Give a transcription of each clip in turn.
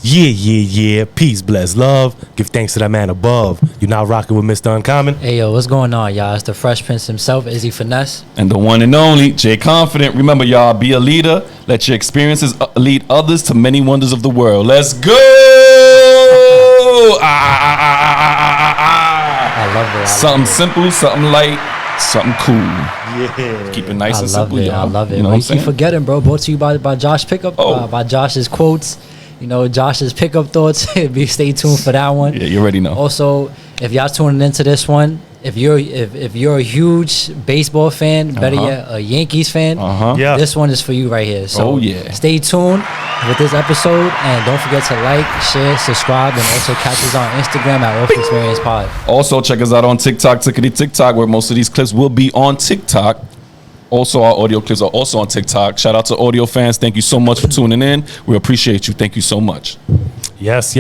Yeah. Peace, bless, love. Give thanks to that man above. You're now rocking with Mr. Uncommon. Hey, yo, what's going on, y'all? It's the Fresh Prince himself, Izzy Finesse. And the one and only, Jay Confident. Remember, y'all, be a leader. Let your experiences lead others to many wonders of the world. Let's go! I love it. Something simple, something light, something cool. Yeah. Keep it nice I and love simple, it. y'all. I love it. You know Well, what I'm you keep saying? forgetting, bro. Brought to you by Josh Pickup, by Josh's quotes. You know, Josh's pickup thoughts. Stay tuned for that one. Yeah, you already know. Also, if y'all tuning into this one, if you're a huge baseball fan, better yet, a Yankees fan, Yeah. this one is for you right here. So Oh, yeah. stay tuned with this episode, and don't forget to like, share, subscribe, and also catch us on Instagram at Xperience Pod. Also, check us out on TikTok, TikTok, where most of these clips will be on TikTok. Also, our audio clips are also on TikTok. Shout out to audio fans. Thank you so much for tuning in. We appreciate you. Thank you so much. Yes.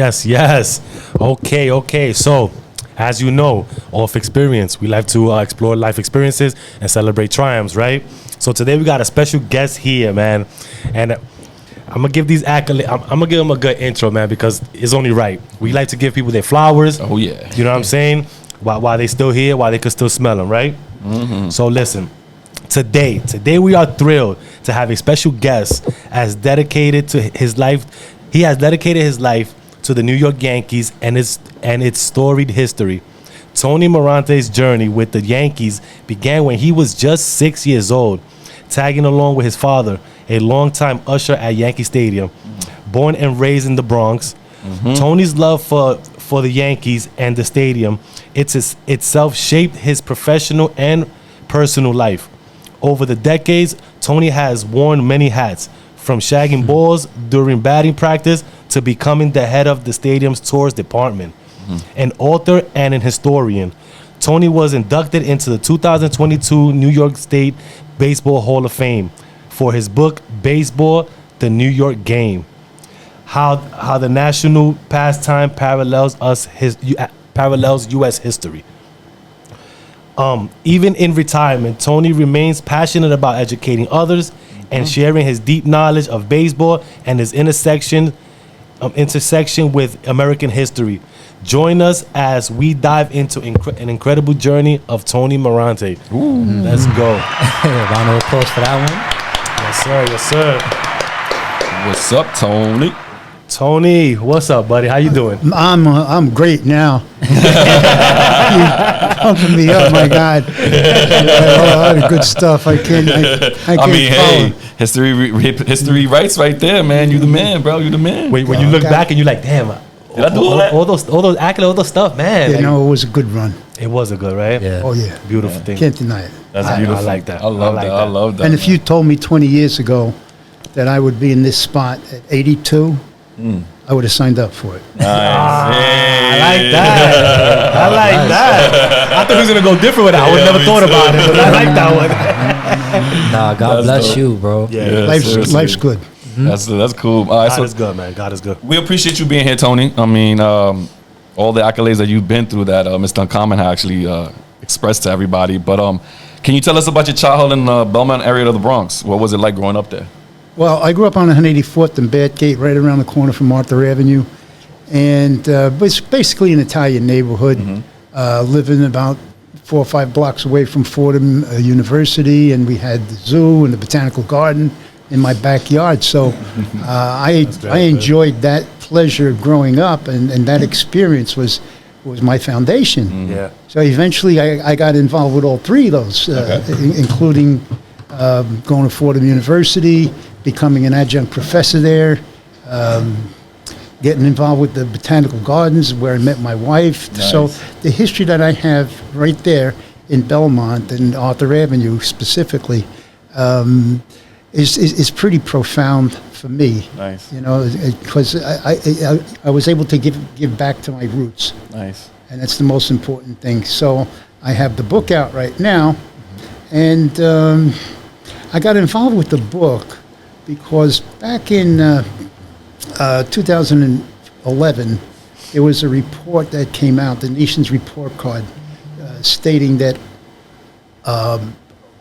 Okay. So, as you know, off experience, we like to explore life experiences and celebrate triumphs, right? So today we got a special guest here, man, and I'm gonna give these accolades. I'm gonna give them a good intro, man, because it's only right. We like to give people their flowers. Oh, yeah. You know what I'm saying? While they still here, while they could still smell them, right? So listen. Today we are thrilled to have a special guest as dedicated to his life. He has dedicated his life to the New York Yankees and its storied history. Tony Morante's journey with the Yankees began when he was just 6 years old, tagging along with his father, a longtime usher at Yankee Stadium. Born and raised in the Bronx, Tony's love for the Yankees and the stadium itself shaped his professional and personal life. Over the decades, Tony has worn many hats, from shagging balls during batting practice to becoming the head of the stadium's tours department. An author and an historian, Tony was inducted into the 2022 New York State Baseball Hall of Fame for his book, Baseball, The New York Game. How the national pastime parallels U.S. history. Even in retirement, Tony remains passionate about educating others and sharing his deep knowledge of baseball and his intersection with American history. Join us as we dive into an incredible journey of Tony Morante. Let's go. Round of applause for that one. Yes, sir. What's up, Tony? Tony, what's up, buddy? How you doing? I'm great now. You pumping me up, my God. A lot of good stuff. I can't follow. Hey, history writes right there, man. You the man, bro. You the man. When you look back and you're like, damn, Did I do all that? all those accolades, all those stuff, man. You know, it was a good run. It was a good, right? Yeah. Oh, yeah. Beautiful thing. Can't deny it. That's I beautiful. like that. I love that. I love that. And if you told me 20 years ago that I would be in this spot at 82, I would have signed up for it. Nice. I like that. I like that. I thought he was gonna go different with that. I would have never thought about it, but I like that one. Nah, God That's bless dope. you, bro. Yeah, Life's good. That's cool. All right, God so is good, man. God is good. we appreciate you being here, Tony. I mean, all the accolades that you've been through that Mr. Uncommon had actually expressed to everybody. But can you tell us about your childhood in the Belmont area of the Bronx? What was it like growing up there? Well, I grew up on 184th and Badgate, right around the corner from Arthur Avenue. And it's basically an Italian neighborhood, living about 4 or 5 blocks away from Fordham University. And we had the zoo and the botanical garden in my backyard. So I enjoyed that pleasure growing up, and that experience was my foundation. Yeah. So eventually I got involved with all 3 of those, including going to Fordham University, becoming an adjunct professor there, getting involved with the botanical gardens where I met my wife. Nice. So the history that I have right there in Belmont and Arthur Avenue specifically is pretty profound for me. Nice. You know, because I was able to give back to my roots. Nice. And that's the most important thing. So I have the book out right now, and I got involved with the book because back in 2011, there was a report that came out, the Nation's Report Card, stating that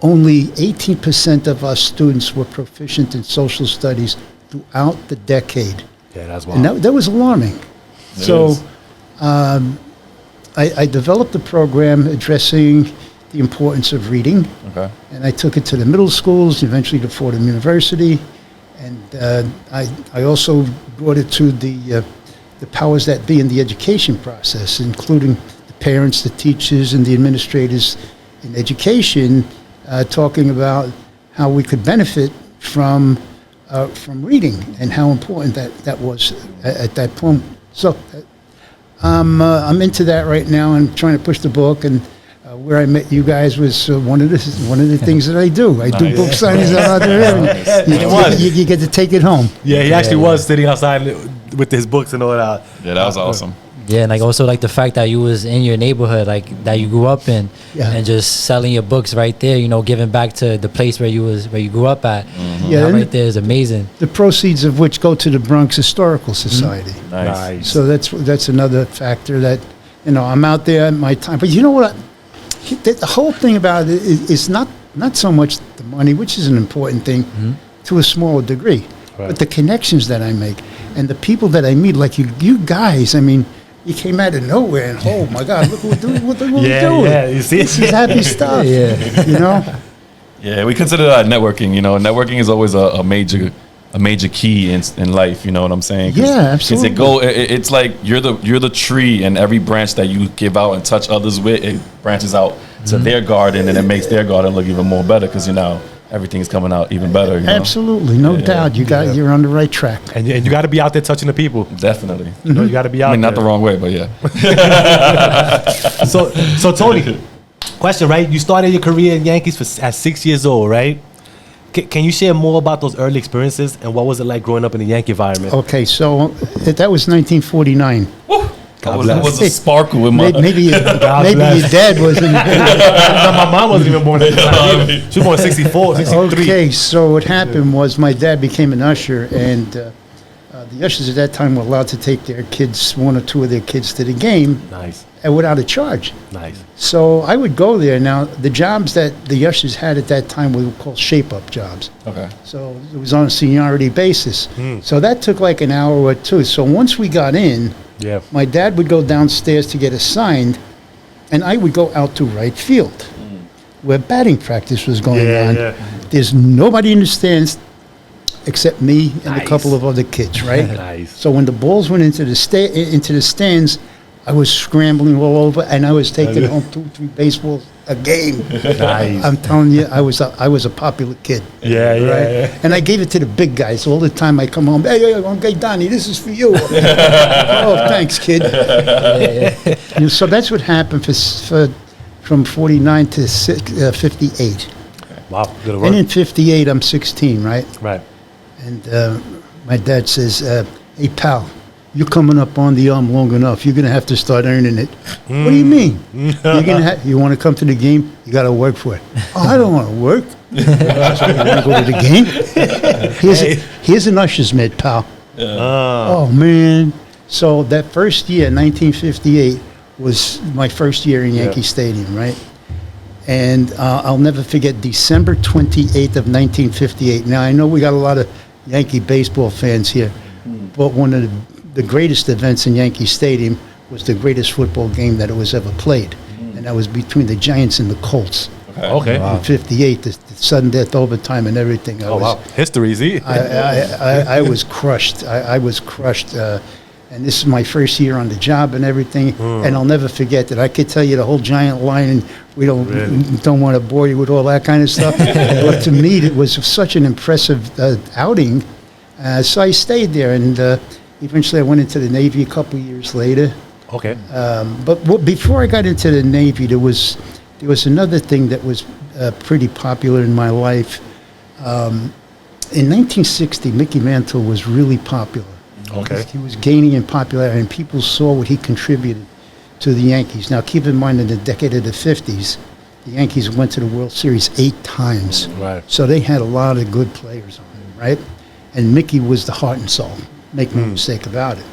only 18% of our students were proficient in social studies throughout the decade. Yeah, that's And wild. that was alarming. It So is. I developed a program addressing the importance of reading. Okay. And I took it to the middle schools, eventually to Fordham University. And I also brought it to the powers that be in the education process, including the parents, the teachers, and the administrators in education, talking about how we could benefit from reading and how important that was at that point. So I'm into that right now and trying to push the book. And where I met you guys was one of the things that I do. I do Nice. book signings out there. You get to take it home. Yeah, he actually was sitting outside with his books and all that. Yeah, that was awesome. Yeah, and like also like the fact that you was in your neighborhood, like that you grew up in, Yeah. and just selling your books right there, giving back to the place where you grew up at. Yeah, That and right there is amazing. the proceeds of which go to the Bronx Historical Society. Nice. So that's another factor that, I'm out there at my time. But you know what? The whole thing about it is not so much the money, which is an important thing to a smaller degree, Right. but the connections that I make and the people that I meet, like you guys. I mean, you came out of nowhere, and oh my God, look what we're doing! Yeah, you see? This is happy stuff. Yeah. Yeah, we consider that networking. Networking is always a major key in life. You know what I'm saying? 'Cause Yeah, absolutely. It's like you're the tree, and every branch that you give out and touch others with, it branches out to their garden, and it makes their garden look even more better because everything's coming out even better. Absolutely, no doubt. You're on the right track. And you got to be out there touching the people. Definitely. You got to be out I mean, not the there. wrong way, but yeah. So Tony, question, right? You started your career in Yankees at 6 years old, right? Can you share more about those early experiences and what was it like growing up in the Yankee environment? Okay, so that was 1949. That bless. was a sparkle in my. Maybe your bless. dad wasn't. My mom wasn't even born at the time. She was born in 64, 63. Okay, so what happened was my dad became an usher, and the ushers at that time were allowed to take their kids, one or two of their kids, to the game Nice, without a charge. nice. So I would go there. Now, the jobs that the ushers had at that time were called shape-up jobs. Okay. So it was on a seniority basis. So that took like an hour or two. So once we got in, Yeah. my dad would go downstairs to get assigned, and I would go out to right field, where batting practice was going Yeah, on. yeah. There's nobody in the stands except me and a Nice. couple of other kids, right? Nice. So when the balls went into the stands, I was scrambling all over, and I was taking home 2-3 baseballs a game. Nice. I'm telling you, I was a popular kid. Yeah, yeah, Right? yeah. And I gave it to the big guys all the time. I come home, hey, Donnie, this is for you. Oh, thanks, kid. So that's what happened from 49 to 58. Wow, good And work. in 58, I'm 16, right? Right. And my dad says, hey, pal, you're coming up on the arm long enough. You're going to have to start earning it. What do you mean? You want to come to the game? You got to work for it. Oh, I don't want to work. So you want to go to the game? Here's an usher's mitt, pal. Oh, man. So that first year, 1958, was my first year in Yankee Stadium, right? And I'll never forget December 28th of 1958. Now, I know we got a lot of Yankee baseball fans here, but one of the greatest events in Yankee Stadium was the greatest football game that it was ever played. And that was between the Giants and the Colts. Okay. In 58, the sudden death overtime and everything. Oh, wow. History, see? I was crushed. I was crushed. And this is my first year on the job and everything. And I'll never forget that. I could tell you the whole Giant line, and we don't want to bore you with all that kind of stuff. But to me, it was such an impressive outing. So I stayed there, and eventually I went into the Navy a couple of years later. Okay. But before I got into the Navy, there was another thing that was pretty popular in my life. In 1960, Mickey Mantle was really popular. Okay. He was gaining in popularity, and people saw what he contributed to the Yankees. Now, keep in mind, in the decade of the 50s, the Yankees went to the World Series 8 times. Right. So they had a lot of good players on them, right? And Mickey was the heart and soul. Make no mistake about it.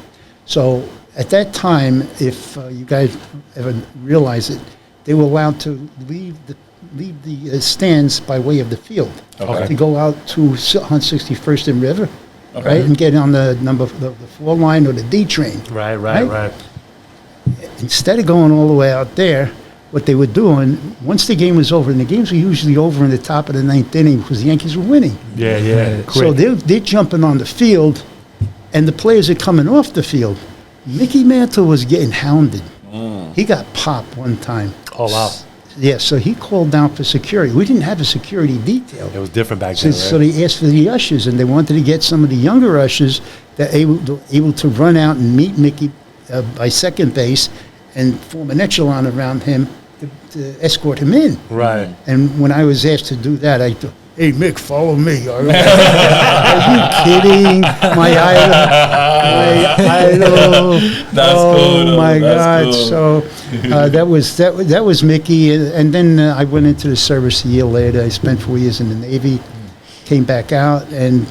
So at that time, if you guys ever realize it, they were allowed to leave the stands by way of the field. Okay. To go out to on 61st and River right, and get on the 4 line or the D train. Right. Instead of going all the way out there, what they were doing, once the game was over, and the games were usually over in the top of the 9th inning because the Yankees were winning. Yeah. So they're jumping on the field, and the players are coming off the field. Mickey Mantle was getting hounded. He got popped one time. Oh, wow. Yeah, so he called down for security. We didn't have a security detail. It was different back then, right? So they asked for the ushers, and they wanted to get some of the younger ushers that able to run out and meet Mickey by second base and form an echelon around him to escort him in. Right. And when I was asked to do that, I thought, hey, Mick, follow me. Are you kidding? My idol. That's cool. Oh, my That's God. cool. So that was Mickey. And then I went into the service a year later. I spent 4 years in the Navy, came back out, and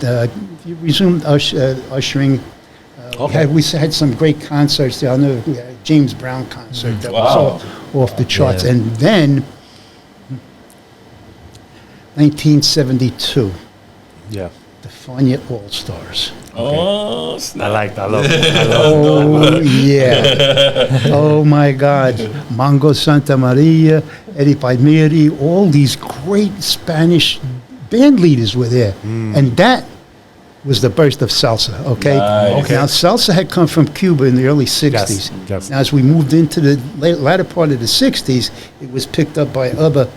resumed ushering. We had some great concerts there. I know we had a James Brown concert that was off the charts. Yeah. And then 1972, Yeah. the Fania All-Stars. Oh, I love it. Oh, yeah. Oh, my God. Mango Santa Maria, Eddie Palmieri, all these great Spanish band leaders were there. And that was the birth of salsa, okay? Nice. Okay. Now, salsa had come from Cuba in the early 60s. Yes. Now, as we moved into the latter part of the 60s, it was picked up by other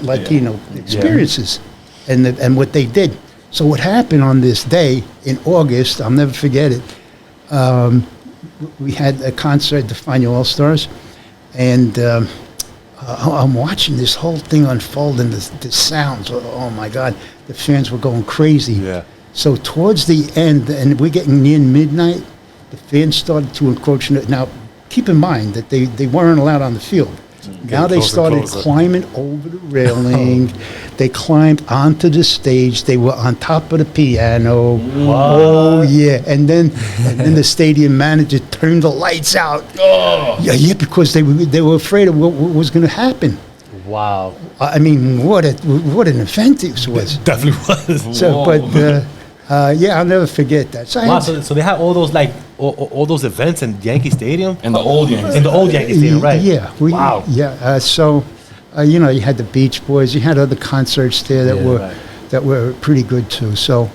Latino experiences and what they did. So what happened on this day in August, I'll never forget it, we had a concert at the Fania All-Stars, and I'm watching this whole thing unfold, and the sounds, oh my God, the fans were going crazy. Yeah. So towards the end, and we're getting near midnight, the fans started to encroach. Now, keep in mind that they weren't allowed on the field. Now they closer, started closer. climbing over the railing. They climbed onto the stage. They were on top of the piano. Oh yeah! And then the stadium manager turned the lights out. Yeah, because they were afraid of what was going to happen. Wow. I mean, what an event this was. Definitely was. So, but yeah, I'll never forget that. So I Wow, had- so they had all those all those events in Yankee Stadium? In the old Yankees. In the old Yankee Stadium, right? Yeah. Wow. Yeah. So, you know, you had the Beach Boys. You had other concerts there that were pretty good too. So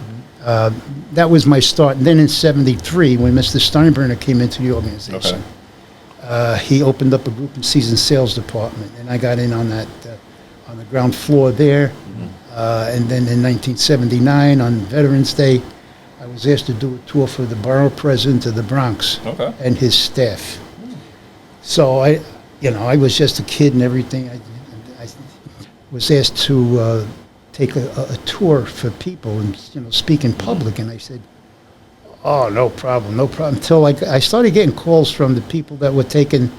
that was my start. And then in '73, when Mr. Steinbrenner came into the organization, he opened up a group and season sales department, and I got in on that on the ground floor there. And then in 1979, on Veterans Day, I was asked to do a tour for the borough president of the Bronx and his staff. So I was just a kid and everything. I was asked to take a tour for people and speak in public, and I said, "Oh, no problem." Until I started getting calls from the people that were taking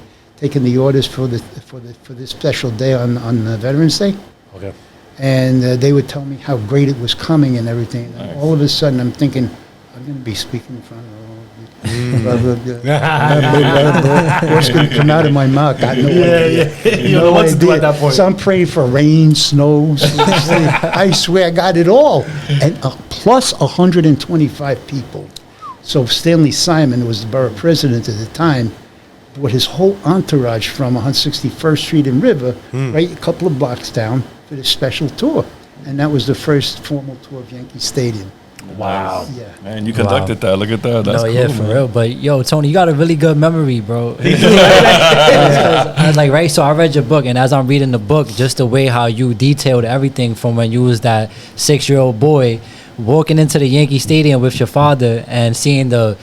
the orders for this special day on Veterans Day. Okay. And they would tell me how great it was coming and everything. And all of a sudden, I'm thinking, I'm going to be speaking in front of what's going to come out of my mouth? Got no idea. You don't know what to do at that point. So I'm praying for rain, snow. I swear I got it all. And plus 125 people. So Stanley Simon, who was the borough president at the time, brought his whole entourage from 161st Street and River, right a couple of blocks down, for this special tour. And that was the first formal tour of Yankee Stadium. Wow. Yeah. Man, you conducted that. Look at that. That's No, cool, yeah, for man. real. But yo, Tony, you got a really good memory, bro. I was like, right. So I read your book, and as I'm reading the book, just the way how you detailed everything from when you was that 6-year-old boy walking into the Yankee Stadium with your father and seeing the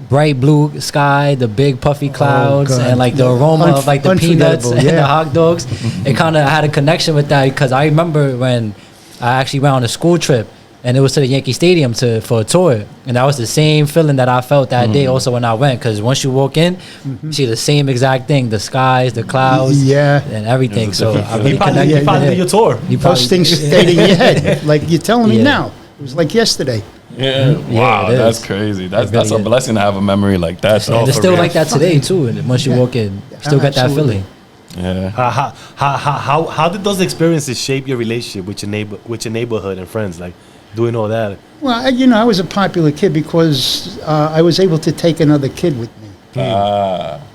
bright blue sky, the big puffy clouds, God. and like the aroma of like the peanuts and Unforgettable, the hot dogs. It kind of had a connection with that because I remember when I actually went on a school trip. And it was to the Yankee Stadium for a tour. And that was the same feeling that I felt that day also when I went. Because once you walk in, you see the same exact thing. The skies, the clouds, Yeah. and everything. So I You really probably connected. did your tour. You Those things stayed in your head. Like you're telling me Yeah. now. It was like yesterday. Yeah. Wow, it that's is. crazy. That's really a is. blessing to have a memory like that. So And it's for still real. like that today, too. And once you walk in, you still get that Absolutely. feeling. yeah. How did those experiences shape your relationship with your neighborhood and friends? Like doing all that. Well, I was a popular kid because I was able to take another kid with me.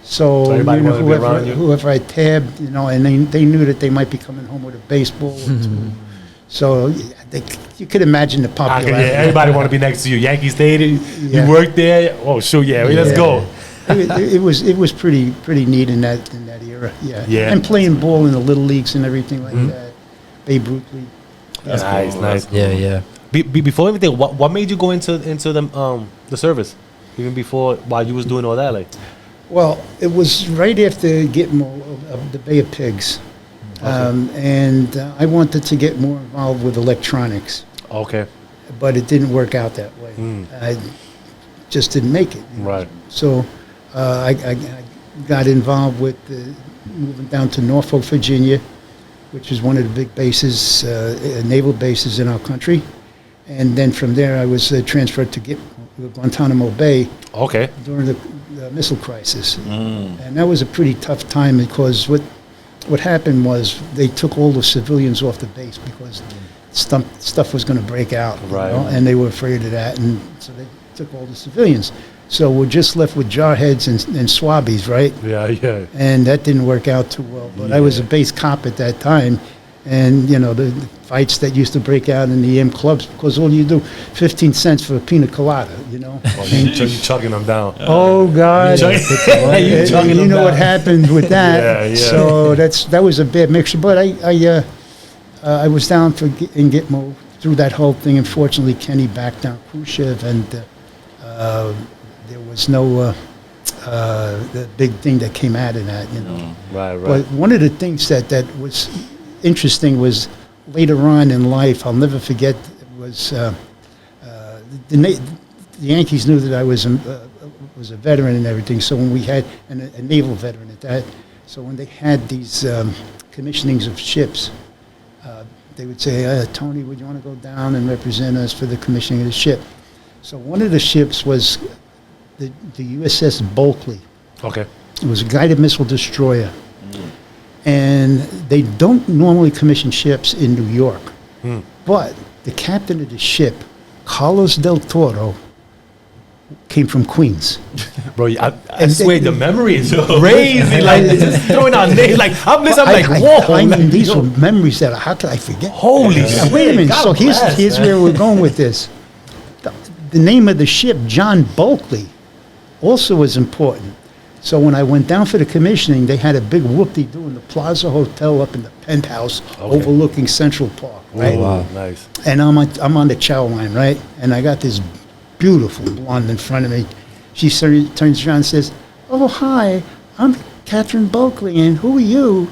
So everybody wanted to be around you? whoever I tabbed, and they knew that they might be coming home with a baseball or two. So you could imagine the popularity. Everybody want to be next to you. Yankee Stadium, Yeah. you work there. Oh, shoot, let's go. It was pretty neat in that era. Yeah. Yeah. And playing ball in the little leagues and everything like that. Babe Ruth League. Nice. Yeah. Before everything, what made you go into the service? Even before, while you was doing all that, like. Well, it was right after Gitmo of the Bay of Pigs. And I wanted to get more involved with electronics. Okay. But it didn't work out that way. I just didn't make it. Right. So I got involved with moving down to Norfolk, Virginia, which is one of the big bases, naval bases in our country. And then from there, I was transferred to Guantanamo Bay. Okay. During the missile crisis. And that was a pretty tough time because what happened was they took all the civilians off the base because stuff was going to break out. Right. And they were afraid of that. And so they took all the civilians. So we're just left with jarheads and swabbies, right? Yeah. And that didn't work out too well. But I was a base cop at that time. And, the fights that used to break out in the M clubs, because all you do, 15 cents for a pina colada, Oh, you chugging them down. Oh, God. You know what happened with that. Yeah. So that was a bad mixture. But I was down in Gitmo through that whole thing. Unfortunately, Kenny backed down Khrushchev, and there was no the big thing that came out of that, Right. But one of the things that was interesting was later on in life, I'll never forget, was the Yankees knew that I was a veteran and everything. So when we had a naval veteran at that, so when they had these commissionings of ships, they would say, "Tony, would you want to go down and represent us for the commissioning of the ship?" So one of the ships was the USS Bulkley. Okay. It was a guided missile destroyer. And they don't normally commission ships in New York. But the captain of the ship, Carlos del Toro, came from Queens. Bro, I swear the memory is crazy. Like, just throwing out names. Like, I'm like, whoa. I mean, these were memories that, how could I forget? Holy shit. Wait a minute. God So bless, here's man. where we're going with this. The name of the ship, John Bulkley, also was important. So when I went down for the commissioning, they had a big whoop-de-doo in the Plaza Hotel up in the penthouse overlooking Central Park, right? Oh, wow. Nice. And I'm on the chow line, right? And I got this beautiful blonde in front of me. She turns around and says, "Oh, hi, I'm Catherine Bulkley, and who are you?"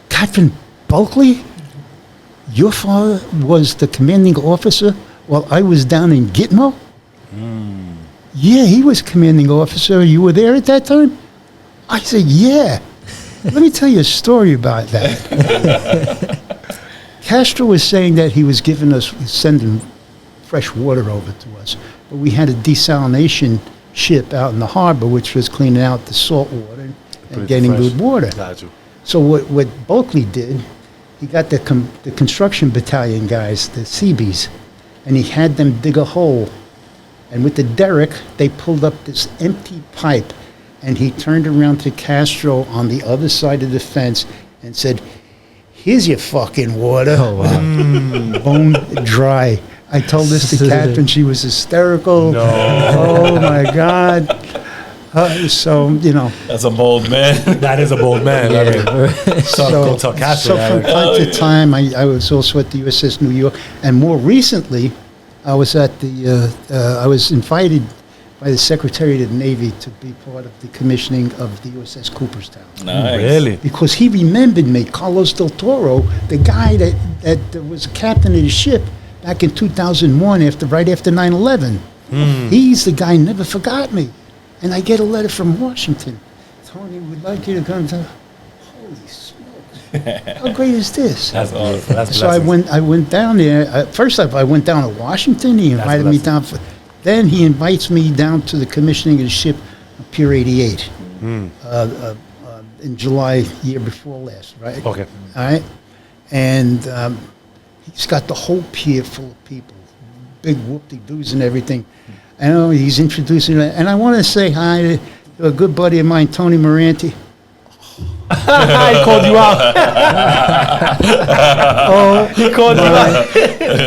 Catherine Bulkley? Your father was the commanding officer while I was down in Gitmo? Yeah, he was commanding officer. You were there at that time? I said, yeah. Let me tell you a story about that. Castro was saying that he was sending fresh water over to us. But we had a desalination ship out in the harbor, which was cleaning out the salt water and getting good water. Got you. So what Bulkley did, he got the construction battalion guys, the Seabees, and he had them dig a hole. And with the derrick, they pulled up this empty pipe, and he turned around to Castro on the other side of the fence and said, "Here's your fucking water." Oh, wow. Bone dry. I told this to Catherine. She was hysterical. No. Oh, my God. So, That's a bold man. That is a bold man. I mean, go tell Castro so that. from time to time, I was also at the USS New York, and more recently, I was at I was invited by the Secretary of the Navy to be part of the commissioning of the USS Cooperstown. Nice. Really? Because he remembered me, Carlos del Toro, the guy that was captain of the ship back in 2001, right after 9/11. He's the guy who never forgot me. And I get a letter from Washington. "Tony, we'd like you to come to..." Holy smokes. How great is this? That's awesome. That's So I went down there. First off, I went down to Washington. He invited me down. Then he invites me down to the commissioning of the ship, Pier 88, in July year before last, right? Okay. All right. and he's got the whole pier full of people, big whoop-de-doos and everything. And he's introducing it. And I want to say hi to a good buddy of mine, Tony Morante. He called you out. He called you out.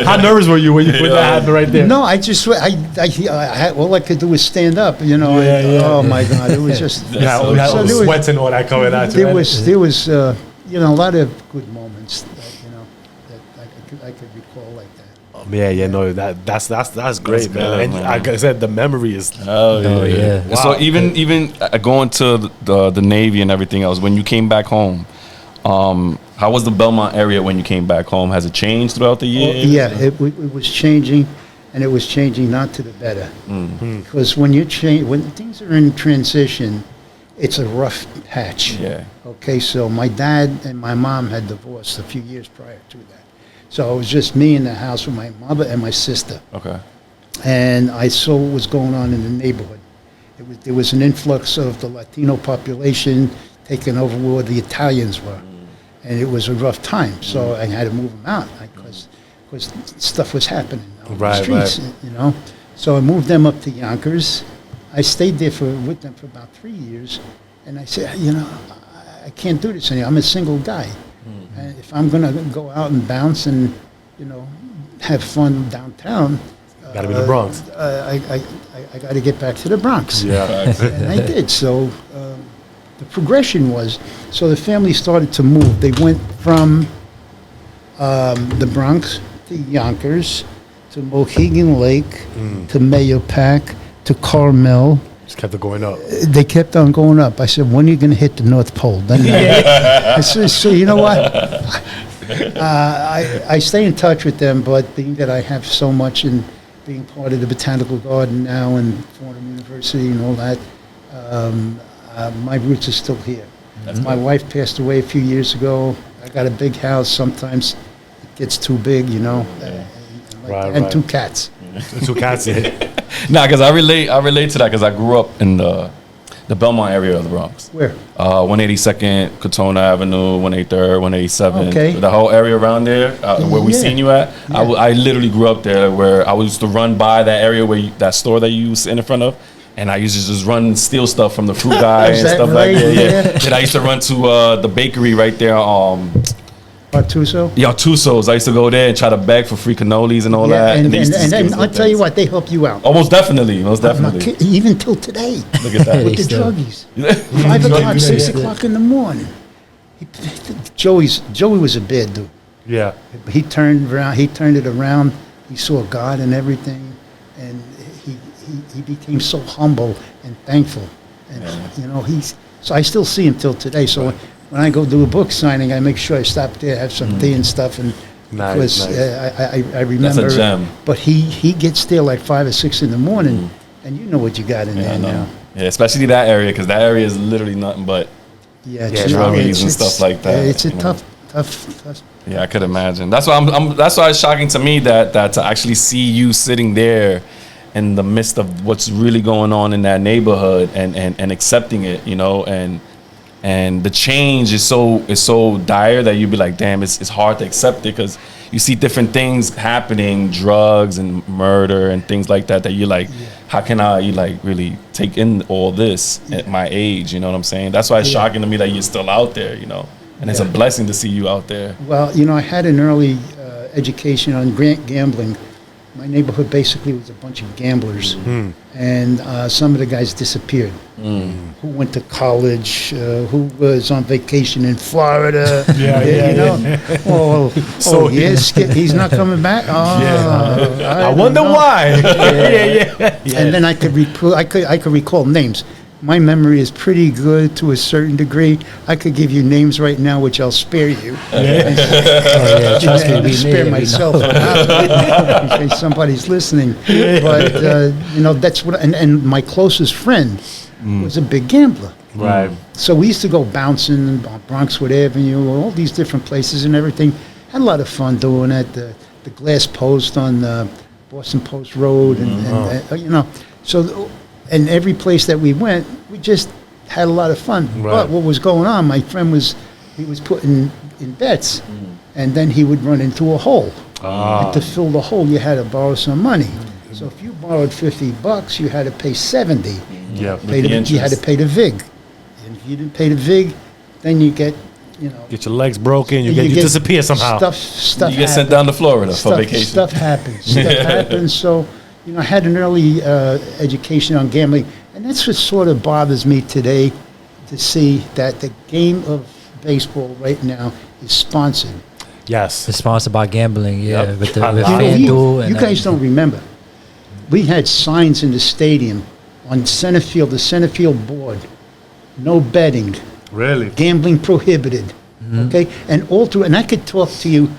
How nervous were you when that happened right there? No, I just, all I could do was stand up, you know. My God, it was just. Sweats and all that coming out. There was, you know, a lot of good moments that, you know, that I could recall like that. No, that's great, That's man. good, And man. like I said, the memory is. Oh, yeah. Wow. So even going to the Navy and everything else, when you came back home, how was the Belmont area when you came back home? Has it changed throughout the year? Yeah, it was changing, and it was changing not to the better. Because when things are in transition, it's a rough patch. Yeah. Okay, so my dad and my mom had divorced a few years prior to that. So it was just me in the house with my mother and my sister. Okay. And I saw what was going on in the neighborhood. There was an influx of the Latino population taking over where the Italians were. And it was a rough time, so I had to move them out because stuff was happening on the streets, you know. So I moved them up to Yonkers. I stayed there with them for about 3 years, and I said, you know, I can't do this anymore. I'm a single guy. And if I'm going to go out and bounce and, you know, have fun downtown, Got to be the Bronx. I got to get back to the Bronx. Yeah. And I did. So the progression was, so the family started to move. They went from the Bronx to Yonkers to Mohegan Lake to Mahopac to Carmel. Just kept it going up. They kept on going up. I said, when are you going to hit the North Pole? Then I said, so you know what? I stay in touch with them, but being that I have so much in being part of the Botanical Garden now and Fordham University and all that, my roots are still here. My wife passed away a few years ago. I got a big house. Sometimes it gets too big, you know. And 2 cats. 2 cats. Nah, because I relate to that because I grew up in the Belmont area of the Bronx. Where? 182nd, Katona Avenue, 183rd, 187. Okay. The whole area around there where we seen you at. Yeah. I literally grew up there where I used to run by that area where that store that you used in front of. And I used to just run and steal stuff from the fruit guy and stuff like that. Yeah. Then I used to run to the bakery right there. Artuso? Yeah, Tusos. I used to go there and try to beg for free cannolis and all that. And they used to just give then us I'll little tell you things. what, they help you out. Oh, most definitely. Most I'm not definitely. kidding, even till today. Look at that. With the Still. druggies. 5 o'clock, 6 o'clock in the morning. Joey was a bad dude. Yeah. He turned it around. He saw God and everything, and he became so humble and thankful. And you know, so I still see him till today. So when I go do a book signing, I make sure I stop there, have some tea and stuff, and Nice. I remember. That's a gem. But he gets there like 5 or 6 in the morning, and you know what you got in there now. Yeah, especially that area because that area is literally nothing but. Yeah, druggies and stuff like that, It's a you know. tough. Yeah, I could imagine. That's why that's why it's shocking to me that to actually see you sitting there in the midst of what's really going on in that neighborhood and accepting it, you know, and the change is so dire that you'd be like, damn, it's hard to accept it because you see different things happening, drugs and murder and things like that you're like, how can I really take in all this at my age? You know what I'm saying? That's why it's shocking to me that you're still out there, you know. And it's a blessing to see you out there. Well, you know, I had an early education on gambling. My neighborhood basically was a bunch of gamblers, and some of the guys disappeared. Who went to college? Who was on vacation in Florida? You know. Oh, yes, he's not coming back. Oh, I wonder why. And then I could recall names. My memory is pretty good to a certain degree. I could give you names right now, which I'll spare you. Trust me, we spare need it, we myself know. in case somebody's listening. But you know, that's what. And my closest friend was a big gambler. Right. So we used to go bouncing on Bronxwood Avenue, all these different places and everything. Had a lot of fun doing it. The glass post on Boston Post Road, and you know, so. And every place that we went, we just had a lot of fun. Right. But what was going on, my friend was putting in bets. and then he would run into a hole. And to fill the hole, you had to borrow some money. So if you borrowed $50, you had to pay 70. Yeah. You had to pay the VIG. And if you didn't pay the VIG, then you get, Get your legs broken. You disappear somehow. Stuff You get sent down to Florida for vacation. Stuff happens. Stuff happens. So, I had an early education on gambling, and that's what sort of bothers me today, to see that the game of baseball right now is sponsored. Yes. It's sponsored by gambling, Yep. with You FanDuel. And guys don't remember. We had signs in the stadium on center field, the center field board, no betting, Really? gambling prohibited. Okay, and all through, and I could talk to you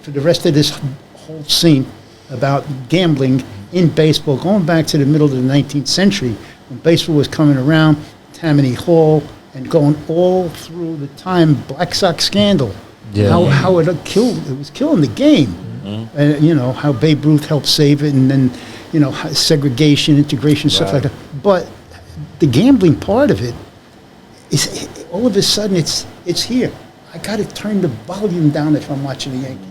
for the rest of this whole scene about gambling in baseball, going back to the middle of the 19th century when baseball was coming around, Tammany Hall, and going all through the time Black Sox scandal. Yeah. How it was killing the game. And how Babe Ruth helped save it, and then segregation, integration, stuff like that. But the gambling part of it is all of a sudden it's here. I got to turn the volume down if I'm watching a Yankee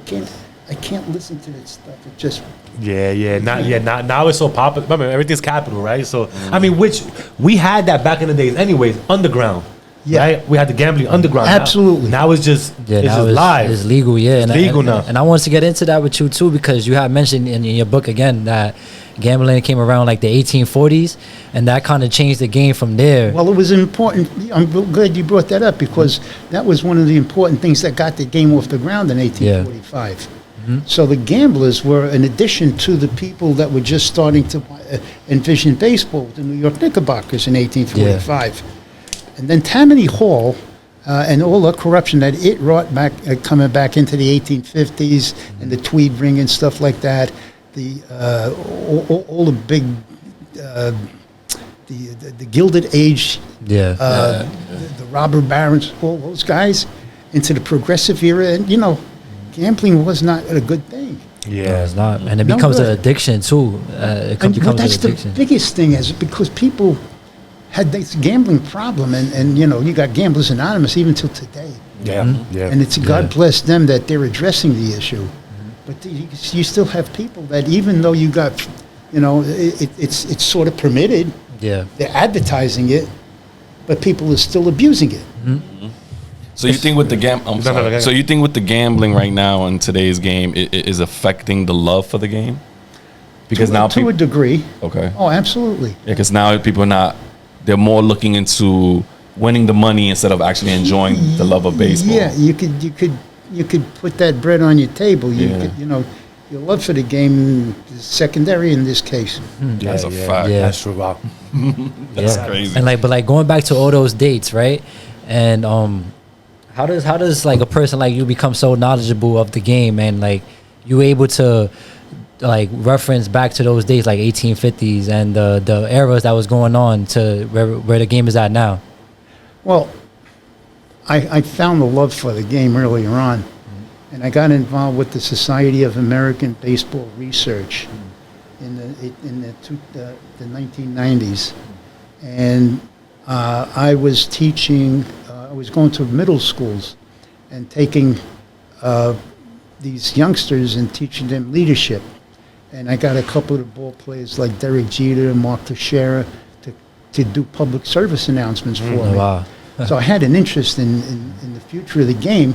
game. I can't listen to this stuff. It just Now it's so popular. Remember, everything's capital, right? So I mean, which we had that back in the days, anyways. Underground. Yeah. Right? We had the gambling underground. Absolutely. Now it's just live. It's legal, yeah. It's legal now. And I wanted to get into that with you too, because you had mentioned in your book again that gambling came around like the 1840s, and that kind of changed the game from there. Well, it was important. I'm glad you brought that up, because that was one of the important things that got the game off the ground in 1845. So the gamblers were an addition to the people that were just starting to envision baseball, the New York Knickerbockers in 1845. And then Tammany Hall and all the corruption that it wrought back, coming back into the 1850s, and the Tweed Ring and stuff like that, all the big, the Gilded Age, the robber barons, all those guys, into the progressive era, and gambling was not a good thing. Yeah, it's not, and it becomes an addiction too. But that's the biggest thing, is because people had this gambling problem, and you got Gamblers Anonymous even till today. Yeah. And it's God bless them that they're addressing the issue. But you still have people that, even though you got, it's sort of permitted. Yeah. They're advertising it, but people are still abusing it. So you think with the So you think with the gambling right now in today's game, it is affecting the love for the game? Because now to a degree. Okay. Oh, absolutely. Yeah, because now people are not. They're more looking into winning the money instead of actually enjoying the love of baseball. Yeah, you could put that bread on your table. Your love for the game is secondary in this case. That's a fact. Yeah. That's true. Wow. That's crazy. And but going back to all those dates, right? And how does like a person like you become so knowledgeable of the game, and like you able to like reference back to those days, like 1850s and the eras that was going on to where the game is at now? Well, I found the love for the game earlier on, and I got involved with the Society of American Baseball Research in the 1990s, and I was teaching. I was going to middle schools and taking these youngsters and teaching them leadership. And I got a couple of the ball players like Derek Jeter and Mark Teixeira to do public service announcements for me. Wow. So I had an interest in the future of the game,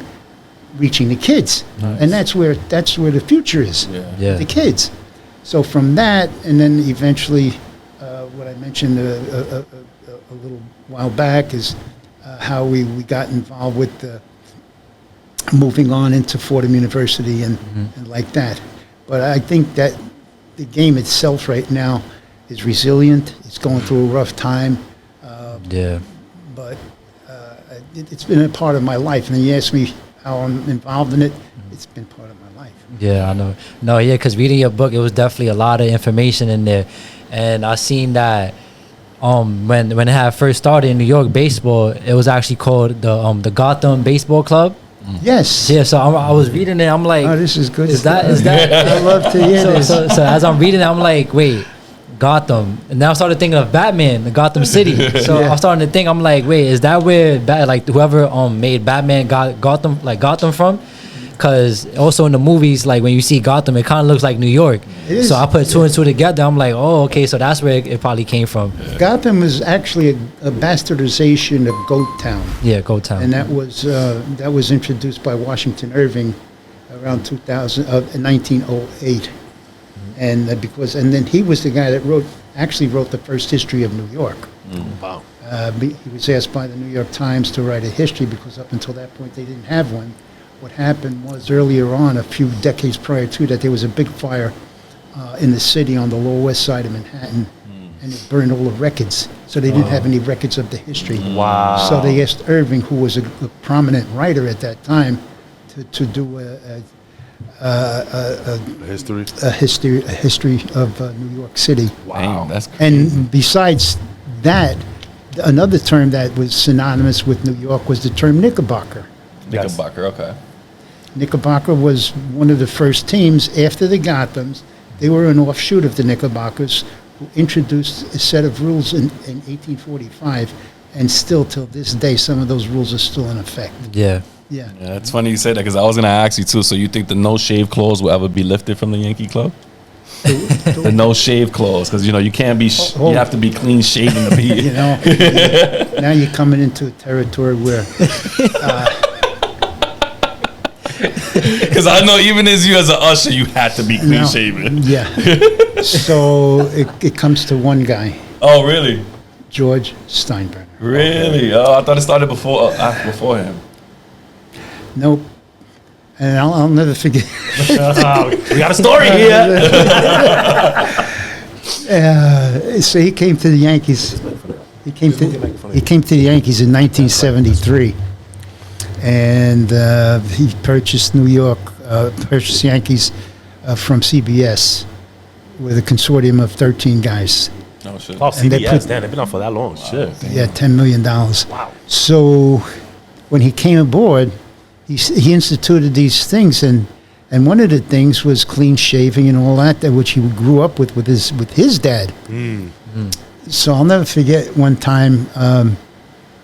reaching the kids. Nice. And that's where the future is, the kids. So from that, and then eventually, what I mentioned a little while back is how we got involved with moving on into Fordham University and like that. But I think that the game itself right now is resilient. It's going through a rough time. But it's been a part of my life. And then you ask me how I'm involved in it, it's been part of my life. Yeah, I know. No, yeah, because reading your book, it was definitely a lot of information in there. And I seen that when it had first started in New York baseball, it was actually called the Gotham Baseball Club. Yes. Yeah, so I was reading it, I'm like, oh, this is good. Is that I love to hear this. So as I'm reading it, I'm like, wait, Gotham, and now I started thinking of Batman, the Gotham City. So Yeah. I'm starting to think, I'm like, wait, is that where like whoever made Batman got Gotham from? Because also in the movies, like when you see Gotham, it kind of looks like New York. It is, So I put two yeah. and two together. I'm like, oh, okay, so that's where it probably came from. Gotham was actually a bastardization of Goat Town. Yeah, Go Town. And that was introduced by Washington Irving around 1908, and then he was the guy that wrote the first history of New York. Wow. He was asked by the New York Times to write a history because up until that point they didn't have one. What happened was earlier on, a few decades prior to that, there was a big fire in the city on the Lower West Side of Manhattan, and it burned all the records. So they didn't have any records of the history. Wow. So they asked Irving, who was a prominent writer at that time, to do History. a history of New York City. Wow, that's crazy. And besides that, another term that was synonymous with New York was the term Knickerbocker. Knickerbocker, okay. Knickerbocker was one of the first teams after the Gothams. They were an offshoot of the Knickerbockers who introduced a set of rules in 1845, and still till this day, some of those rules are still in effect. Yeah. Yeah. Yeah, it's funny you say that because I was going to ask you too. So you think the no shave clause will ever be lifted from the Yankee club? The no shave clause, because you can't be. You have to be clean shaven to be. You know, now you're coming into a territory where Because I know even as you as an usher, you had to be clean shaven. Yeah. So it comes to one guy, Oh, really? George Steinbrenner. Really? Oh, I thought it started before him. Nope. And I'll never forget. We got a story here. So he came to the Yankees. He came to the Yankees in 1973, and he purchased purchased Yankees from CBS with a consortium of 13 guys. Oh shit. Oh, And they CBS, put- damn, they've been on for that long. Shit. Yeah, $10 million. Wow. So when he came aboard, he instituted these things, and one of the things was clean shaving and all that which he grew up with his dad. So I'll never forget one time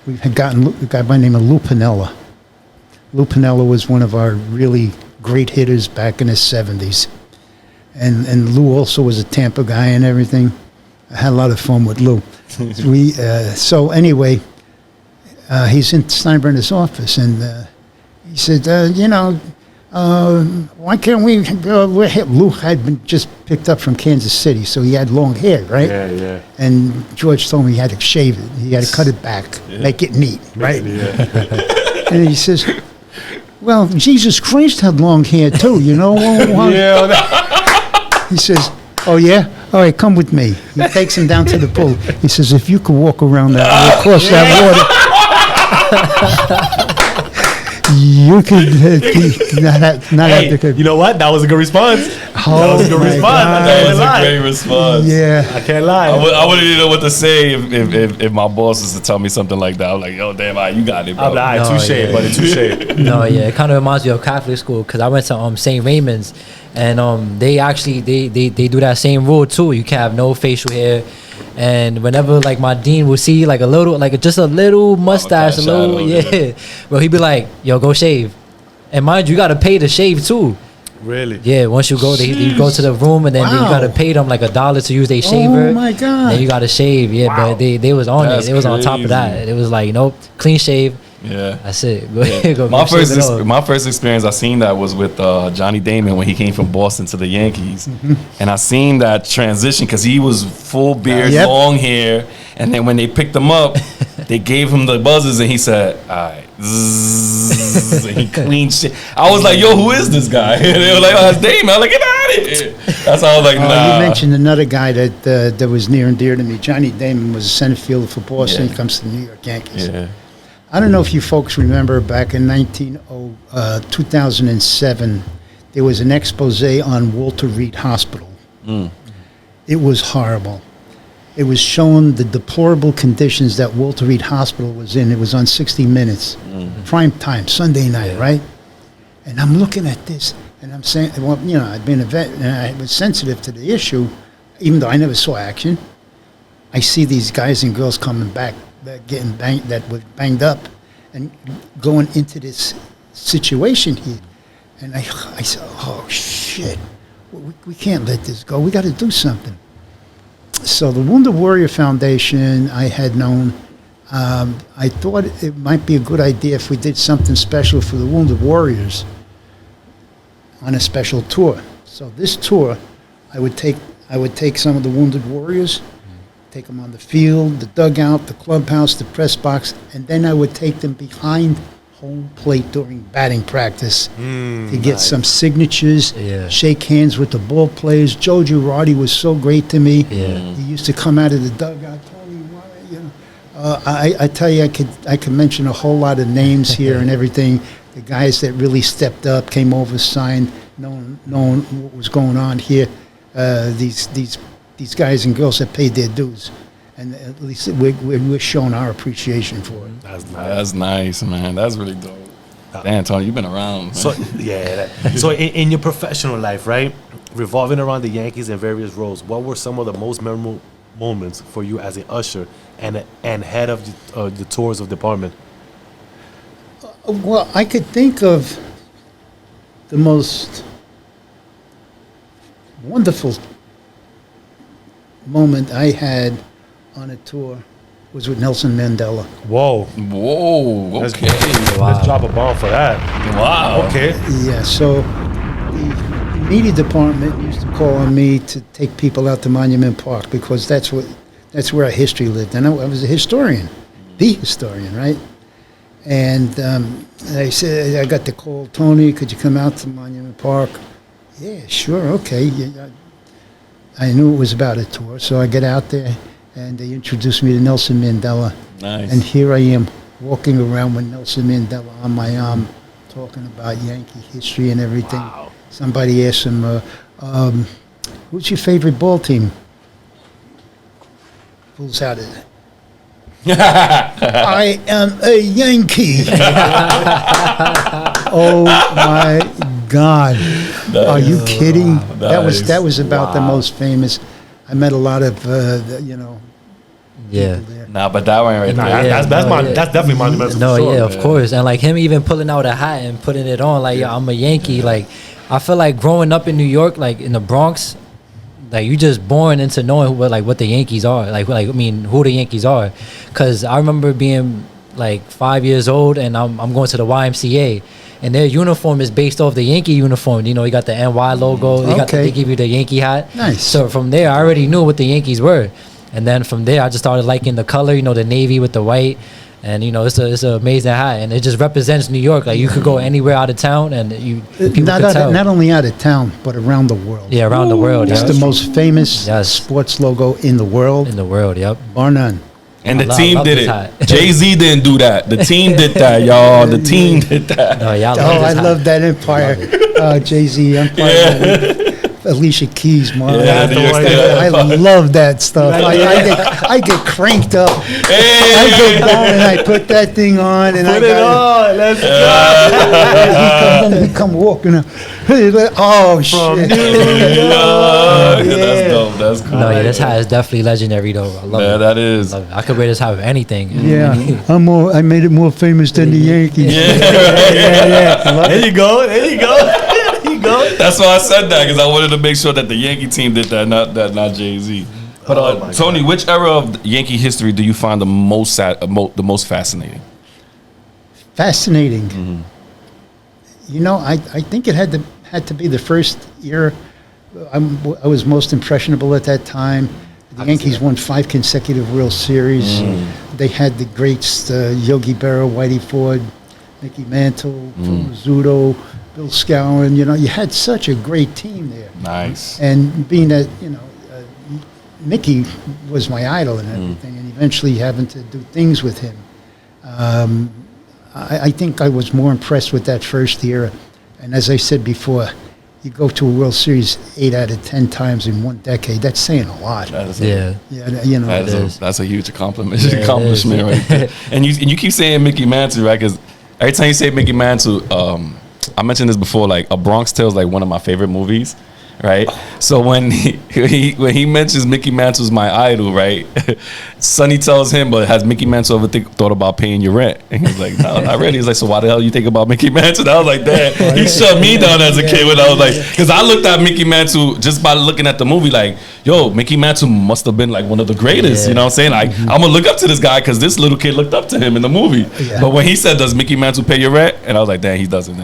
we had gotten a guy by the name of Lou Piniella. Lou Piniella was one of our really great hitters back in the 70s. And Lou also was a Tampa guy and everything. I had a lot of fun with Lou. So anyway, he's in Steinbrenner's office, and he said, why can't we? Lou had been just picked up from Kansas City, so he had long hair, right? Yeah, yeah. And George told me he had to shave it. He had to cut it back, make it neat, right? And he says, well, Jesus Christ had long hair too, He says, oh yeah? All right, come with me. He takes him down to the pool. He says, if you could walk around that, across that water, you could not have to. You know what? That was a good response. That was a good my response. God. I That can't was a lie. great response. Yeah. I can't lie. I wouldn't even know what to say if my boss was to tell me something like that. I'm like, yo, damn, you got it, bro. I'm like, No, touche, yeah. buddy, touche. No, yeah, it kind of reminds me of Catholic school because I went to St. Raymond's, and they actually they do that same rule too. You can have no facial hair, and whenever like my dean will see like just a little mustache, a little shadow, bro, he'd be like, yo, go shave, and mind you, you gotta pay to shave too. Really? Yeah, once you go, you go to the room, and then you Wow. gotta pay them like $1 to use their shaver. Oh my God. Then you gotta shave. Yeah, Wow. but they was on That's it. It was on top of that. crazy. It was like, nope, clean shave. Yeah. That's it. Go My shave it off. my first experience I seen that was with Johnny Damon when he came from Boston to the Yankees, and I seen that transition because he was full beard, Yep. long hair, and then when they picked him up, they gave him the buzzers, and he said, "All right," zzz, and he clean shit. I was like, "Yo, who is this guy?" And they were like, "Oh, it's Damon." I'm like, "Get out of here!" That's how I was like, "Nah." You mentioned another guy that was near and dear to me. Johnny Damon was a center fielder for Boston. Yeah. He comes to the New York Yankees. Yeah. I don't know if you folks remember back in 2007, there was an expose on Walter Reed Hospital. It was horrible. It was showing the deplorable conditions that Walter Reed Hospital was in. It was on 60 Minutes, prime time, Sunday night, right? And I'm looking at this, and I'm saying, well, I'd been a vet, and I was sensitive to the issue, even though I never saw action, I see these guys and girls coming back that getting banged, that were banged up, and going into this situation here. And I said, oh shit, we can't let this go. We got to do something. So the Wounded Warrior Foundation, I had known. I thought it might be a good idea if we did something special for the Wounded Warriors on a special tour. So this tour, I would take some of the Wounded Warriors, take them on the field, the dugout, the clubhouse, the press box, and then I would take them behind home plate during batting practice to get some signatures, shake hands with the ball players. Joe Girardi was so great to me. He used to come out of the dugout, Tony, you know. I tell you, I could mention a whole lot of names here and everything. The guys that really stepped up, came over, signed, knowing what was going on here. These guys and girls that paid their dues, and at least we're showing our appreciation for it. That's nice, man. That's really dope. Damn, Tony, you've been around. Man. So so in your professional life, right, revolving around the Yankees in various roles, what were some of the most memorable moments for you as an usher and head of the tours of department? Well, I could think of the most wonderful moment I had on a tour was with Nelson Mandela. Whoa, Okay. Let's drop a bomb for that. Wow. Okay. Yeah, so the media department used to call on me to take people out to Monument Park because that's where our history lived. And I was a historian, the historian, right? And I said, I got the call, Tony, could you come out to Monument Park? Yeah, sure, okay. Yeah, I knew it was about a tour, so I get out there, and they introduced me to Nelson Mandela. Nice. And here I am, walking around with Nelson Mandela on my arm, talking about Yankee history and everything. Wow. Somebody asked him, who's your favorite ball team? Pulls out it. I am a Yankee. Oh my God! Are you kidding? Nice. That was about the most famous. I met a lot of people there. Nah, but that one right Nah, there. that's definitely monumental. No, for sure. yeah, of course. And like him even pulling out a hat and putting it on, like, I'm a Yankee. Like, I feel like growing up in New York, like in the Bronx, like you just born into knowing what the Yankees are. Who the Yankees are. Cause I remember being like 5 years old and I'm going to the YMCA. And their uniform is based off the Yankee uniform. You know, you got the NY logo. They give you the Yankee hat. Nice. So from there, I already knew what the Yankees were. And then from there, I just started liking the color, you know, the navy with the white. And, you know, it's an amazing hat. And it just represents New York. Like, you could go anywhere out of town and people could tell. Not only out of town, but around the world. Yeah, around the world. It's Yeah. the most famous Yes. sports logo in the world, In the world, yep. bar none. And the I team love did this it. hat. Jay-Z didn't do that. The team did that, y'all. The team did that. No, y'all Oh, love this I hat. love that Empire. Jay-Z Empire. with Alicia Keys, man. Yeah, New York State. I love that stuff. I get cranked up. Hey! I go down and I put that thing on and Put it on. Let's go. he come walking up. Oh shit! That's dope. That's cool. No, yeah, this hat is definitely legendary, though. I love Yeah, it. that is. Love it. I could wear this hat with anything. Yeah, I made it more famous than the Yankees. There you go. There you go. There you go. That's why I said that, because I wanted to make sure that the Yankee team did that, not Jay-Z. But my Tony, which era of Yankee history do you find the most fascinating? Fascinating. You know, I think it had to be the first year. I was most impressionable at that time. The Yankees won 5 consecutive World Series. They had the greats, Yogi Berra, Whitey Ford, Mickey Mantle, Phil Rizzuto, Bill Skowron. You know, you had such a great team there. Nice. And being that, you know, Mickey was my idol and everything, and eventually having to do things with him. I think I was more impressed with that first year. And as I said before, you go to a World Series 8 out of 10 times in one decade. That's saying a lot. Yeah. Yeah, you know. That's a huge accomplishment right there. And you keep saying Mickey Mantle, right? Because every time you say Mickey Mantle, I mentioned this before, like A Bronx Tale is like one of my favorite movies. right? So when he mentions Mickey Mantle's my idol, right? Sonny tells him, but has Mickey Mantle ever thought about paying your rent? And he's like, no, not really. He's like, so why the hell you think about Mickey Mantle? I was like, damn, he shut me down as a kid when I was like, because I looked at Mickey Mantle just by looking at the movie, like, yo, Mickey Mantle must have been like one of the greatest. You know what I'm saying? Like, I'm gonna look up to this guy because this little kid looked up to him in the movie. But when he said, does Mickey Mantle pay your rent? And I was like, damn, he doesn't.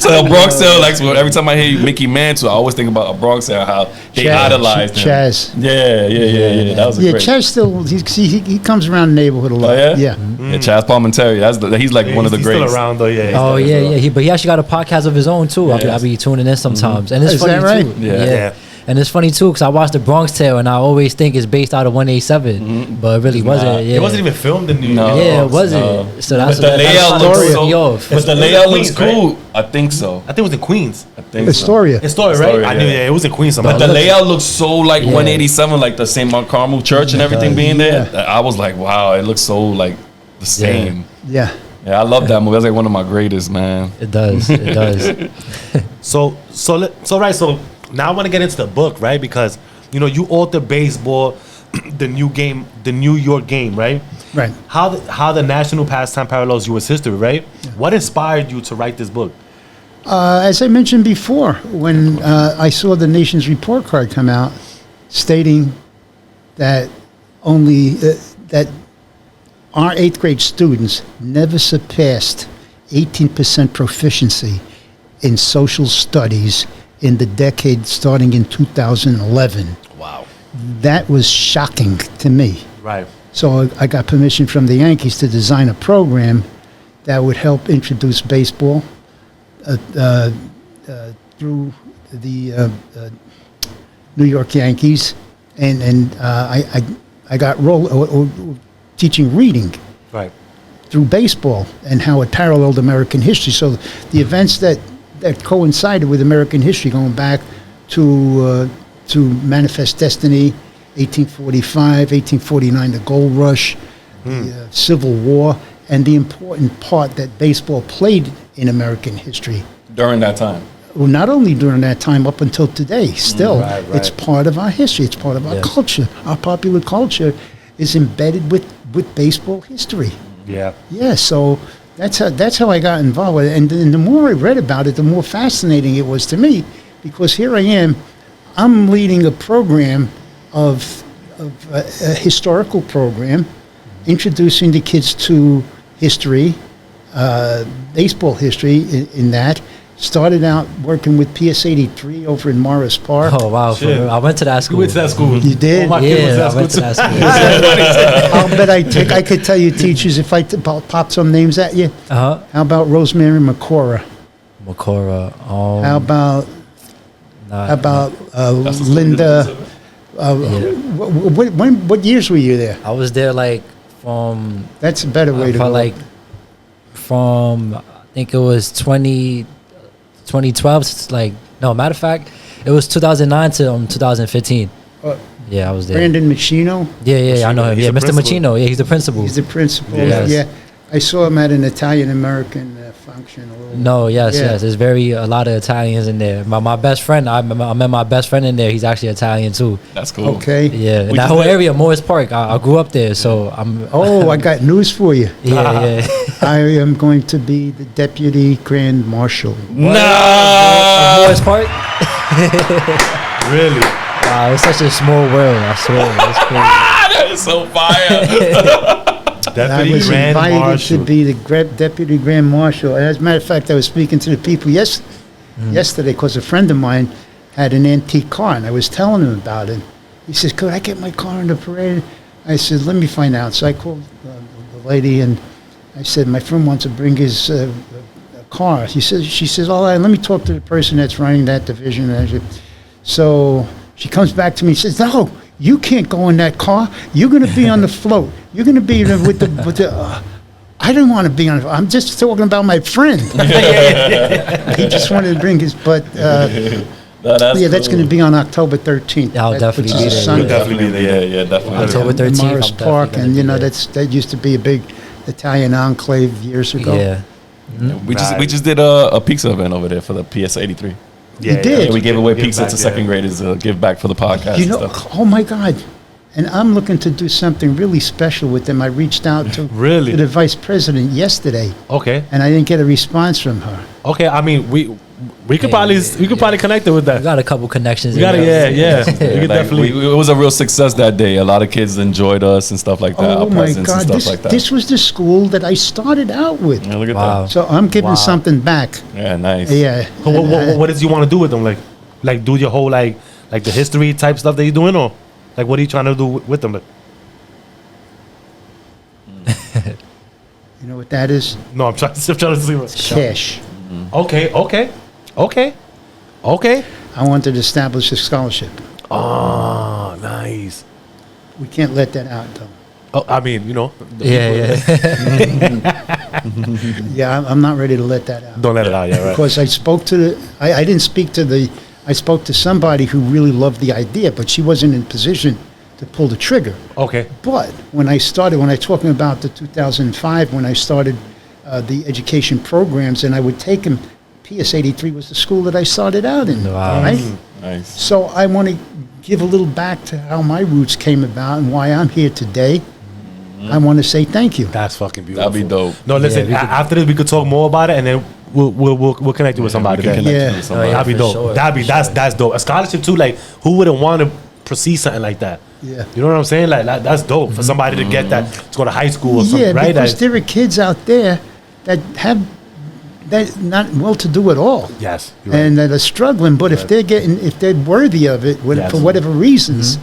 So a Bronx Tale, like, so every time I hear Mickey Mantle, I always think about a Bronx Tale, how they idolized him. Chaz. Yeah. That was a great. Chaz still he comes around the neighborhood a lot. Oh, yeah? Yeah. Yeah, Chaz Palminteri. He's like one of the He's greats. still around though, yeah. Oh yeah. But he actually got a podcast of his own too. I'll be tuning in sometimes, and it's Is funny that right? too. Yeah. And it's funny too because I watched the Bronx Tale and I always think it's based out of 187, but it really wasn't. Yeah. It wasn't even filmed in New York. No. Yeah, it wasn't. So that's But the layout looks off. But the layout looks cool. I think so. I think it was in Queens. I think Astoria. It's story, right? Astoria, I knew, yeah. it was in Queens somehow. But the layout looks so like 187, like the St. Mark Carmel Church and everything being there. I was like, wow, it looks so like the same. Yeah. Yeah, I love that movie. That's like one of my greatest, man. It does. It does. So now I want to get into the book, right? Because you author baseball, the New York game, right? Right. How the national pastime parallels U.S. history, right? What inspired you to write this book? As I mentioned before, when I saw the Nation's report card come out stating that that our 8th grade students never surpassed 18% proficiency in social studies in the decade starting in 2011. Wow. That was shocking to me. Right. So I got permission from the Yankees to design a program that would help introduce baseball through the New York Yankees, and I got teaching reading Right. through baseball and how it paralleled American history. So the events that coincided with American history, going back to Manifest Destiny, 1845, 1849, the Gold Rush, the Civil War, and the important part that baseball played in American history. During that time. Well, not only during that time, up until today, still, Right. it's part of our history. It's part of our culture. Our popular culture is embedded with baseball history. Yeah. Yeah, so that's how I got involved with it. And the more I read about it, the more fascinating it was to me, because here I am, I'm leading a program of a historical program, introducing the kids to history, baseball history in that. Started out working with PS 83 over in Morris Park. Oh wow! Shit. I went to that school. You went to that school. You did? Oh, my kid Yeah, I went to went that to school. that school. I'll bet I could tell you teachers if I pop some names at you. Uh-huh. How about Rosemary McCora? Makora. How about Linda? What years were you there? I was there like from That's a better way to go. like from I think it was 2012. It's like no matter of fact, it was 2009 to 2015. Yeah, I was there. Brandon Machino. Yeah, I know him. He's Yeah, the Mr. principal. Machino. Yeah, he's the principal. He's the principal. Yes. Yeah, I saw him at an Italian-American function. No, yes. There's a lot of Italians in there. My best friend, I met my best friend in there. He's actually Italian too. That's cool. Okay. Yeah, We that just whole did- area, Morris Park. I grew up there, so I'm. Oh, I got news for you. Yeah. I am going to be the deputy grand marshal. Nah. Morris Park. Really? Wow, it's such a small world. I swear, it's crazy. That is so fire. I Deputy was Grand invited Marshal. to be the deputy grand marshal. And as a matter of fact, I was speaking to the people yesterday because a friend of mine had an antique car, and I was telling him about it. He says, "Could I get my car in the parade?" I said, "Let me find out." So I called the lady, and I said, "My friend wants to bring his car." She says, "All right, let me talk to the person that's running that division." And I said, so she comes back to me and says, "No, you can't go in that car. You're going to be on the float. You're going to be with the." I didn't want to be on it. I'm just talking about my friend. He just wanted to bring his, but that's going to be on October 13th. I'll definitely be there. You'll definitely be there. Yeah, definitely. October 13th, Morris I'm Park, definitely and gonna be there. that used to be a big Italian enclave years ago. Yeah. We just did a pizza event over there for the PS 83. Yeah, You did. Yeah, we gave away Give pizza back, to yeah. second graders to give back for the podcast. You and know, stuff. oh my God. And I'm looking to do something really special with them. I reached out to, Really? to the vice president yesterday, Okay. and I didn't get a response from her. Okay. I mean, we could probably connect it with We that. got a couple connections. We got it. in Yeah, there. yeah. We could Like, definitely. it was a real success that day. A lot of kids enjoyed us and stuff like that. Oh our my presence and God, stuff this, like that. this was the school that I started out with. Yeah, look at Wow. So I'm giving Wow. something back. that. Yeah, nice. Yeah. So what did you want to do with them? Like do your whole like the history type stuff that you're doing, or like what are you trying to do with them? Like, You know what that is? no, I'm trying to see. What, Cash. okay. I wanted to establish a scholarship. Oh, nice. We can't let that out, though. Oh, I mean, you know. Yeah. Yeah, I'm not ready to let that out. Don't let it out. Yeah, right. Because I spoke to I didn't speak to I spoke to somebody who really loved the idea, but she wasn't in position to pull the trigger. Okay. But when I talking about the 2005, when I started the education programs, and I would take them, PS 83 was the school that I started out in, Wow. right? Nice. So I want to give a little back to how my roots came about and why I'm here today. I want to say thank you. That's fucking beautiful. That'd be dope. No, listen. Yeah, we could- After this, we could talk more about it, and then we'll connect you with somebody. we can Then. connect Yeah. you with somebody. Oh, yeah. That'd be for dope. sure, That's dope. A scholarship too. Like, who wouldn't want to proceed something like that? Yeah. You know what I'm saying? Like that's dope for somebody to get that to go to high school or something, Yeah, right? because Like, there are kids out there that have that not well to do at all. yes. You're right. And that are struggling, but if they're worthy of it, Yes. for whatever reasons,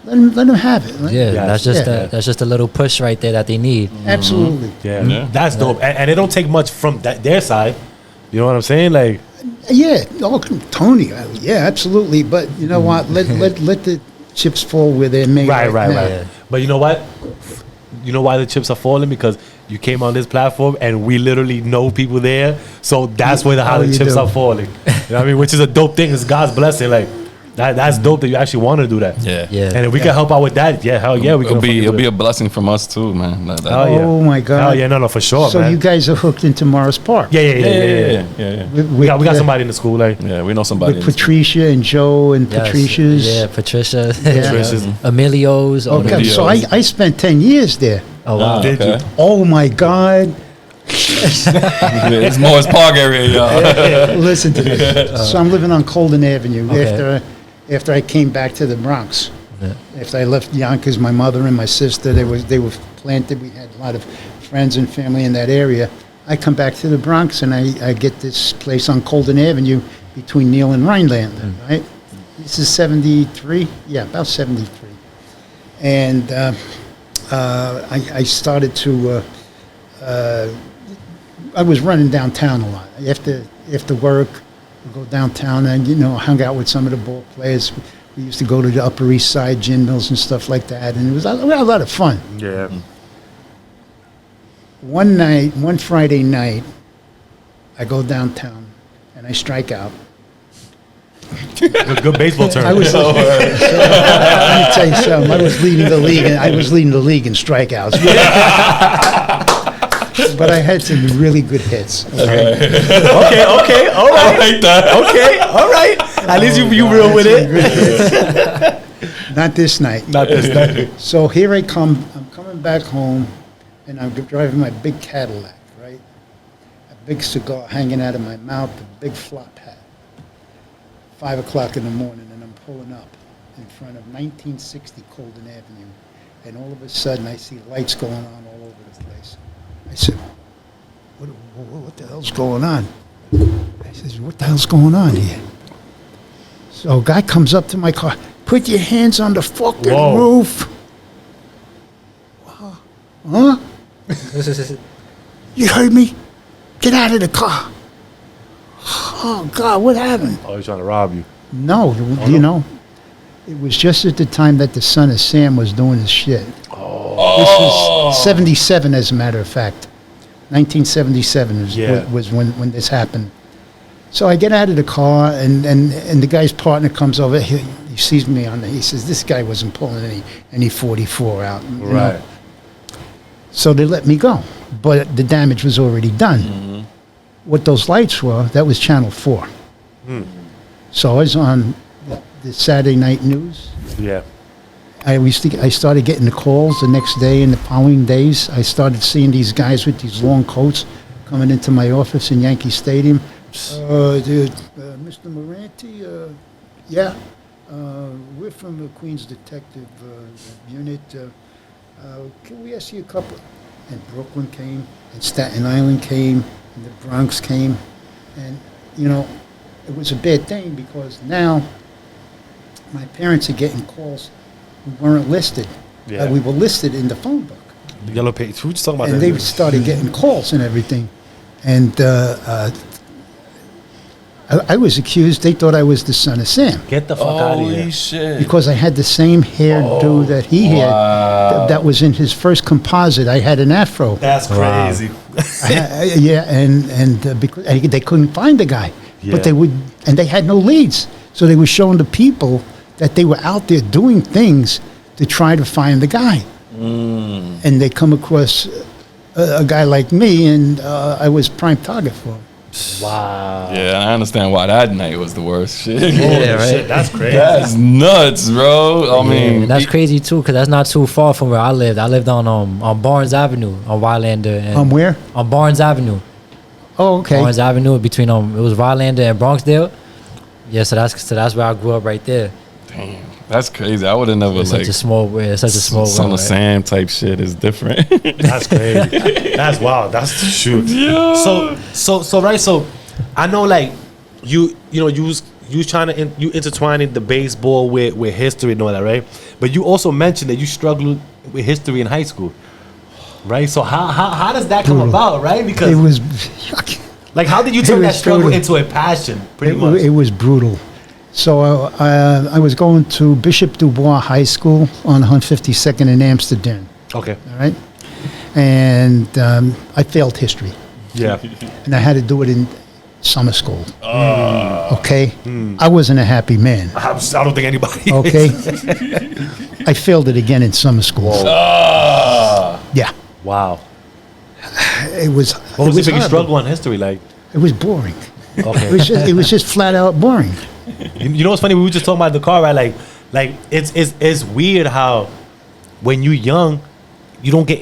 let them have it. Yeah, Yes. that's just Yeah. that's just a little push right there that they need. Absolutely. yeah, Yeah. that's dope. And it don't take much from their side. You know what I'm saying? Like, Yeah. Oh, Tony. Yeah, absolutely. But you know what? Let the chips fall where they're made. right. now. Yeah. But you know what? You know why the chips are falling? Because you came on this platform and we literally know people there. So that's where how Oh, the you chips do. are falling. You know what I mean? Which is a dope thing. It's God's blessing. Like, that's dope that you actually want to do that. Yeah. Yeah. And if we can help out with that, yeah, hell yeah, we can. It'll be do a it. blessing from us too, man. Hell yeah. Oh, my God. Hell yeah, no, for sure, So man. you guys are hooked into Morris Park. Yeah. We got somebody in the school, like. Yeah, we know somebody. With Patricia and Joe and Yes. Patricia's. Yeah, Patricia. Patricia's. Emilio's. all Okay, the- so I spent 10 years there. Oh, wow. Did okay. you? Oh my God. It's Morris Park area, y'all. Listen to this. So I'm living on Colden Avenue Okay. after I came back to the Bronx. Yeah. After I left Yonkers, my mother and my sister, they were planted. We had a lot of friends and family in that area. I come back to the Bronx and I get this place on Colden Avenue between Neal and Rhineland, right? This is 73? Yeah, about 73. And I started to, I was running downtown a lot. After work, I'd go downtown and, hung out with some of the ball players. We used to go to the Upper East Side gin mills and stuff like that, and we had a lot of fun. Yeah. One Friday night, I go downtown and I strike out. Good baseball term. I was. Let me tell you something. I was leading the league. In strikeouts. But I had some really good hits. Okay? okay, all right. I like that. Okay, all right. At least you real with it. Not this night. Not this night. So here I come. I'm coming back home, and I'm driving my big Cadillac, right? A big cigar hanging out of my mouth, a big flop hat. 5 o'clock in the morning, and I'm pulling up in front of 1960 Colden Avenue, and all of a sudden I see lights going on all over the place. I said, what the hell's going on? I says, what the hell's going on here? So a guy comes up to my car, put your hands on the fucking Whoa. roof. Huh? You heard me? Get out of the car. Oh, God, what happened? Oh, he's trying to rob you. No, it was just at the time that the son of Sam was doing his shit. Oh. This is 77, as a matter of fact. 1977 was when this happened. So I get out of the car, and the guy's partner comes over. He sees me he says, this guy wasn't pulling any 44 out. you know. Right. So they let me go. But the damage was already done. What those lights were, that was Channel 4. So I was on the Saturday night news. Yeah. I started getting the calls the next day and the following days. I started seeing these guys with these long coats coming into my office in Yankee Stadium. Mr. Morante, yeah, we're from the Queens Detective Unit. Can we ask you a couple? And Brooklyn came, and Staten Island came, and the Bronx came. And, you know, it was a bad thing because now my parents are getting calls. We weren't listed. Yeah. We were listed in the phone book. The yellow page. Who just talking about And that? they started getting calls and everything. And I was accused. They thought I was the son of Sam Get the fuck out of here. Holy shit. because I had the same hairdo that he had. That was in his first composite. I had an afro. That's crazy. Yeah, and because they couldn't find the guy, Yeah. but they had no leads. So they were showing the people that they were out there doing things to try to find the guy. And they come across a guy like me, and I was prime target for him. Wow. Yeah, I understand why that night was the worst shit. Yeah, right. Shit, that's crazy. That's nuts, bro. I mean, And that's crazy too, because that's not too far from where I lived. I lived on Barnes Avenue on Rylander. And Where? On Barnes Avenue. Oh, okay. Barnes Avenue between it was Rylander and Bronxdale. Yeah, so that's where I grew up right there. damn, that's crazy. I would have never It's like such a small way. Such a small Son world. of Right? Sam type shit is different. That's crazy. That's wild. That's the shoot. Yeah. So right. So I know, like you was trying to you intertwining the baseball with history and all that, right? But you also mentioned that you struggled with history in high school, right? So how does that come about, right? Because It was. like, how did you turn It that was struggle brutal. into a passion? Pretty much. It was brutal. So I was going to Bishop Dubois High School on 152nd in Amsterdam. Okay. All right, and I failed history, Yeah. and I had to do it in summer school. Okay, I wasn't a happy man. I don't think anybody. Okay, is. I failed it again in summer school. Yeah, Wow. it was. What was the biggest horrible. struggle on history? Like, It was boring. okay. It was just flat out boring. You know what's funny? We were just talking about the car, right? Like it's weird how when you're young, you don't get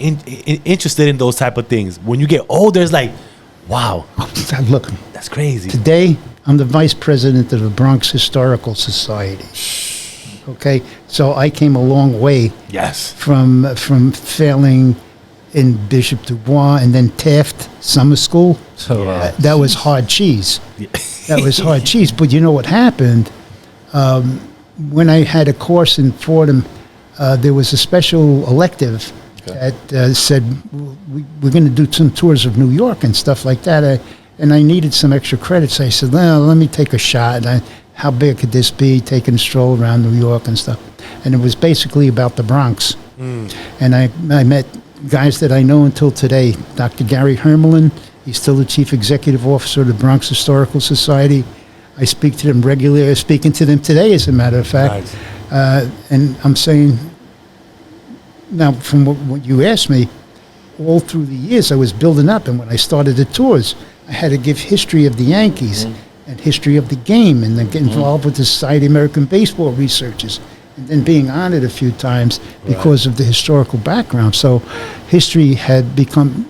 interested in those type of things. When you get older, it's like, wow, Look, that's crazy. today I'm the vice president of the Bronx Historical Society. Okay, so I came a long way Yes. from failing in Bishop Dubois and then Taft Summer School. So, That was hard cheese. That was hard cheese. But you know what happened? When I had a course in Fordham, there was a special elective that said we're going to do some tours of New York and stuff like that. And I needed some extra credits. I said, well, let me take a shot. How big could this be, taking a stroll around New York and stuff? And it was basically about the Bronx. And I met guys that I know until today. Dr. Gary Hermelin, he's still the chief executive officer of the Bronx Historical Society. I speak to them regularly. I'm speaking to them today, as a matter of fact. Nice. And I'm saying, now from what you asked me, all through the years I was building up, and when I started the tours, I had to give history of the Yankees and history of the game, and then get involved with the Society of American Baseball Researchers, and then being honored a few times because of the historical background. So history had become,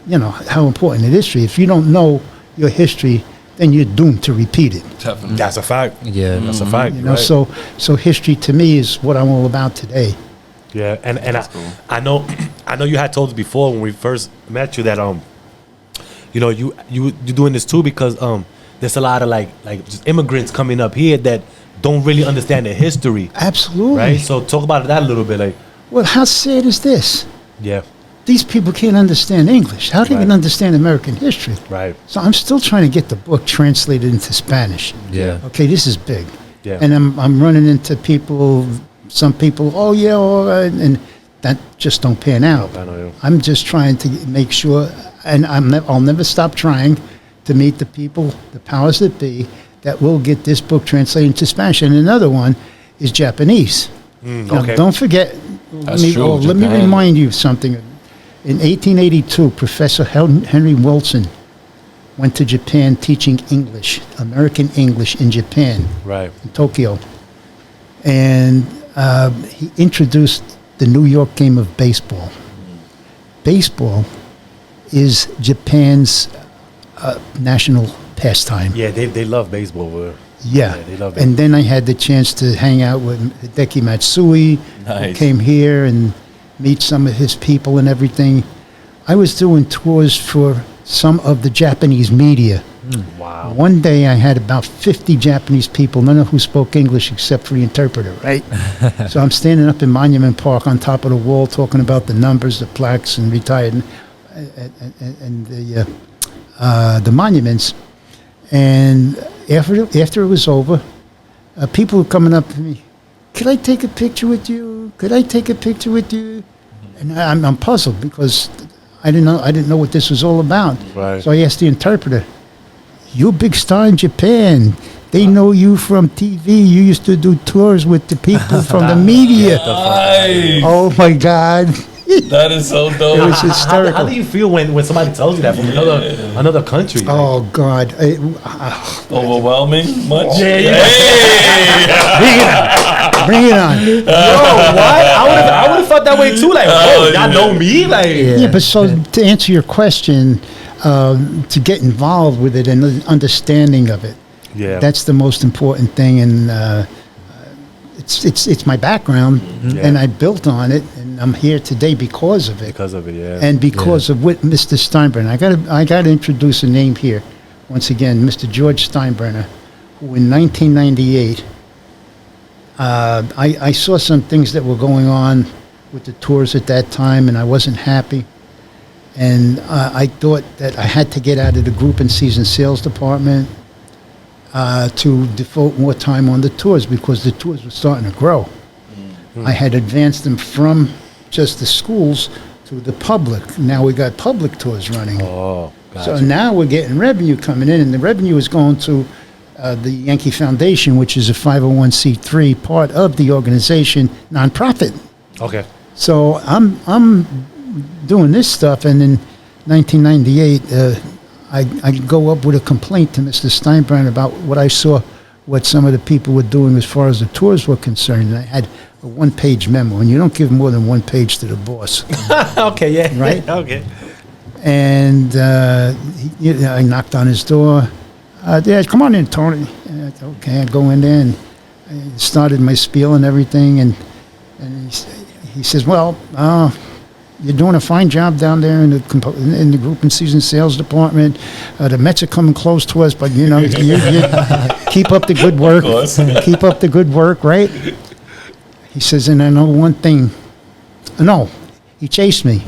how important it is. If you don't know your history, then you're doomed to repeat it. Definitely. That's a fact. yeah. That's a fact. You know, right. so history to me is what I'm all about today. Yeah, and cool. I know you had told us before when we first met you that you're doing this too because there's a lot of like just immigrants coming up here that don't really understand the history, Absolutely. right? So talk about that a little bit, like Well, how sad is this? yeah, These people can't understand English. How do they Right. can understand American history? right, So I'm still trying to get the book translated into Spanish. Yeah. Okay, this is big. Yeah. And I'm running into people, some people, oh yeah, all right, and that just don't pan out. I know you. I'm just trying to make sure, and I'll never stop trying to meet the people, the powers that be, that will get this book translated into Spanish. And another one is Japanese. Now, okay. don't forget, That's true, let me Japan. remind you of something. In 1882, Professor Henry Wilson went to Japan teaching English, American English in Japan, Right. in Tokyo. And he introduced the New York game of baseball. Baseball is Japan's national pastime. Yeah, they love baseball. Yeah. They love And then I had the chance to hang out with Hideki Matsui, who Nice. came here and meet some of his people and everything. I was doing tours for some of the Japanese media. Wow. One day I had about 50 Japanese people, none of who spoke English except for the interpreter, right? So I'm standing up in Monument Park on top of the wall talking about the numbers, the plaques, and retired, and the monuments. And after it was over, people were coming up to me, could I take a picture with you? Could I take a picture with you? And I'm puzzled because I didn't know what this was all about. Right. So I asked the interpreter, you're a big star in Japan. They know you from TV. You used to do tours with the people from the media. Nice. Oh my God. That is so It dope. was hysterical. How do you feel when somebody tells you that from another country? Oh God. Overwhelming much? Yeah. Bring it on. Yo, what? I would have felt that way too. Like, Oh, y'all know me? Like, Yeah, but so to answer your question, to get involved with it and the understanding of it, yeah. that's the most important thing. And it's my background, Yeah. and I built on it, and I'm here today because of it. because of it, yeah. And because of what Mr. Steinbrenner, I got to introduce a name here. Once again, Mr. George Steinbrenner, who in 1998, I saw some things that were going on with the tours at that time, and I wasn't happy. And I thought that I had to get out of the group and season sales department to devote more time on the tours because the tours were starting to grow. I had advanced them from just the schools to the public. Now we got public tours running. Oh, So gotcha. now we're getting revenue coming in, and the revenue is going to the Yankee Foundation, which is a 501c3 part of the organization, nonprofit. Okay. So I'm doing this stuff, and in 1998, I go up with a complaint to Mr. Steinbrenner about what I saw, what some of the people were doing as far as the tours were concerned. And I had a one-page memo, and you don't give more than one page to the boss. Okay, yeah. Right? Okay. And I knocked on his door. Dad, come on in, Tony. Okay, I go in there and I started my spiel and everything. And he says, well, you're doing a fine job down there in the group and season sales department. The Mets are coming close to us, but you keep up the good work. Keep up the good work, right? He says, and I know one thing. No, he chased me.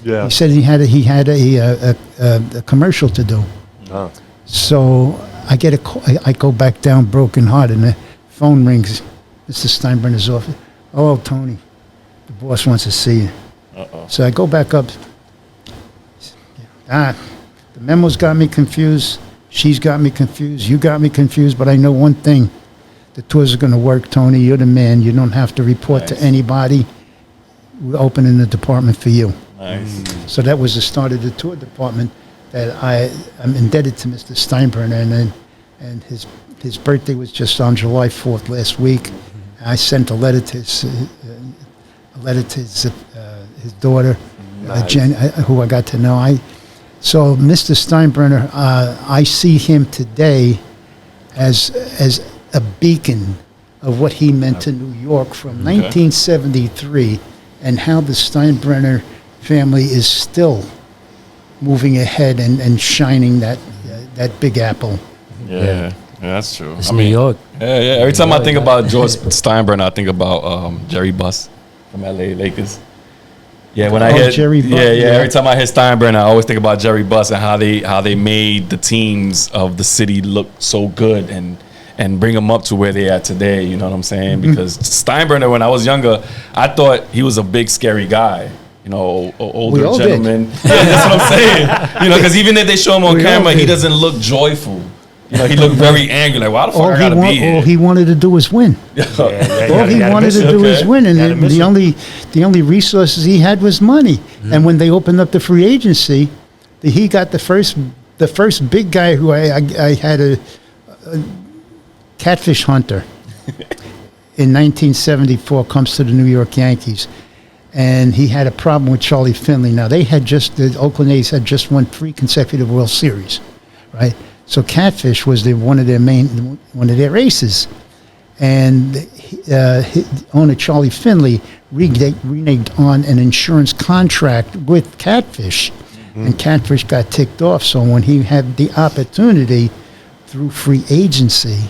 Yeah. He said he had a commercial to do. Oh. So I get a call. I go back down broken hearted, and the phone rings. Mr. Steinbrenner's office. Oh, Tony, the boss wants to see you. So I go back up. The memo's got me confused. She's got me confused. You got me confused. But I know one thing. The tours are going to work, Tony. You're the man. You don't have to report to anybody. We're opening the department for you. Nice. So that was the start of the tour department that I'm indebted to Mr. Steinbrenner. And his birthday was just on July 4th last week. I sent a letter to his daughter, Jen, who I got to know. So Mr. Steinbrenner, I see him today as a beacon of what he meant to New York from 1973, and how the Steinbrenner family is still moving ahead and shining that big apple. Yeah, that's true. It's New York. Yeah. Every time I think about George Steinbrenner, I think about Jerry Buss from LA Lakers. Yeah, when I hear Jerry Buss, yeah, yeah. every time I hear Steinbrenner, I always think about Jerry Buss and how they made the teams of the city look so good and bring them up to where they are today. You know what I'm saying? Because Steinbrenner, when I was younger, I thought he was a big scary guy. You know, older We all gentleman. Yeah, that's what I'm saying. You know, because even if they show him on We all camera, he did. doesn't look joyful. You know, he looked very angry. Like, why the fuck All I gotta be all here? he wanted to do was win. All he wanted to do was win, and the only resources he had was money. And when they opened up the free agency, he got the first the first big guy who I had a catfish hunter in 1974 comes to the New York Yankees, and he had a problem with Charlie Finley. Now the Oakland A's had just won 3 consecutive World Series, right? So catfish was one of their aces, and owner Charlie Finley reneged on an insurance contract with catfish, and catfish got ticked off. So when he had the opportunity through free agency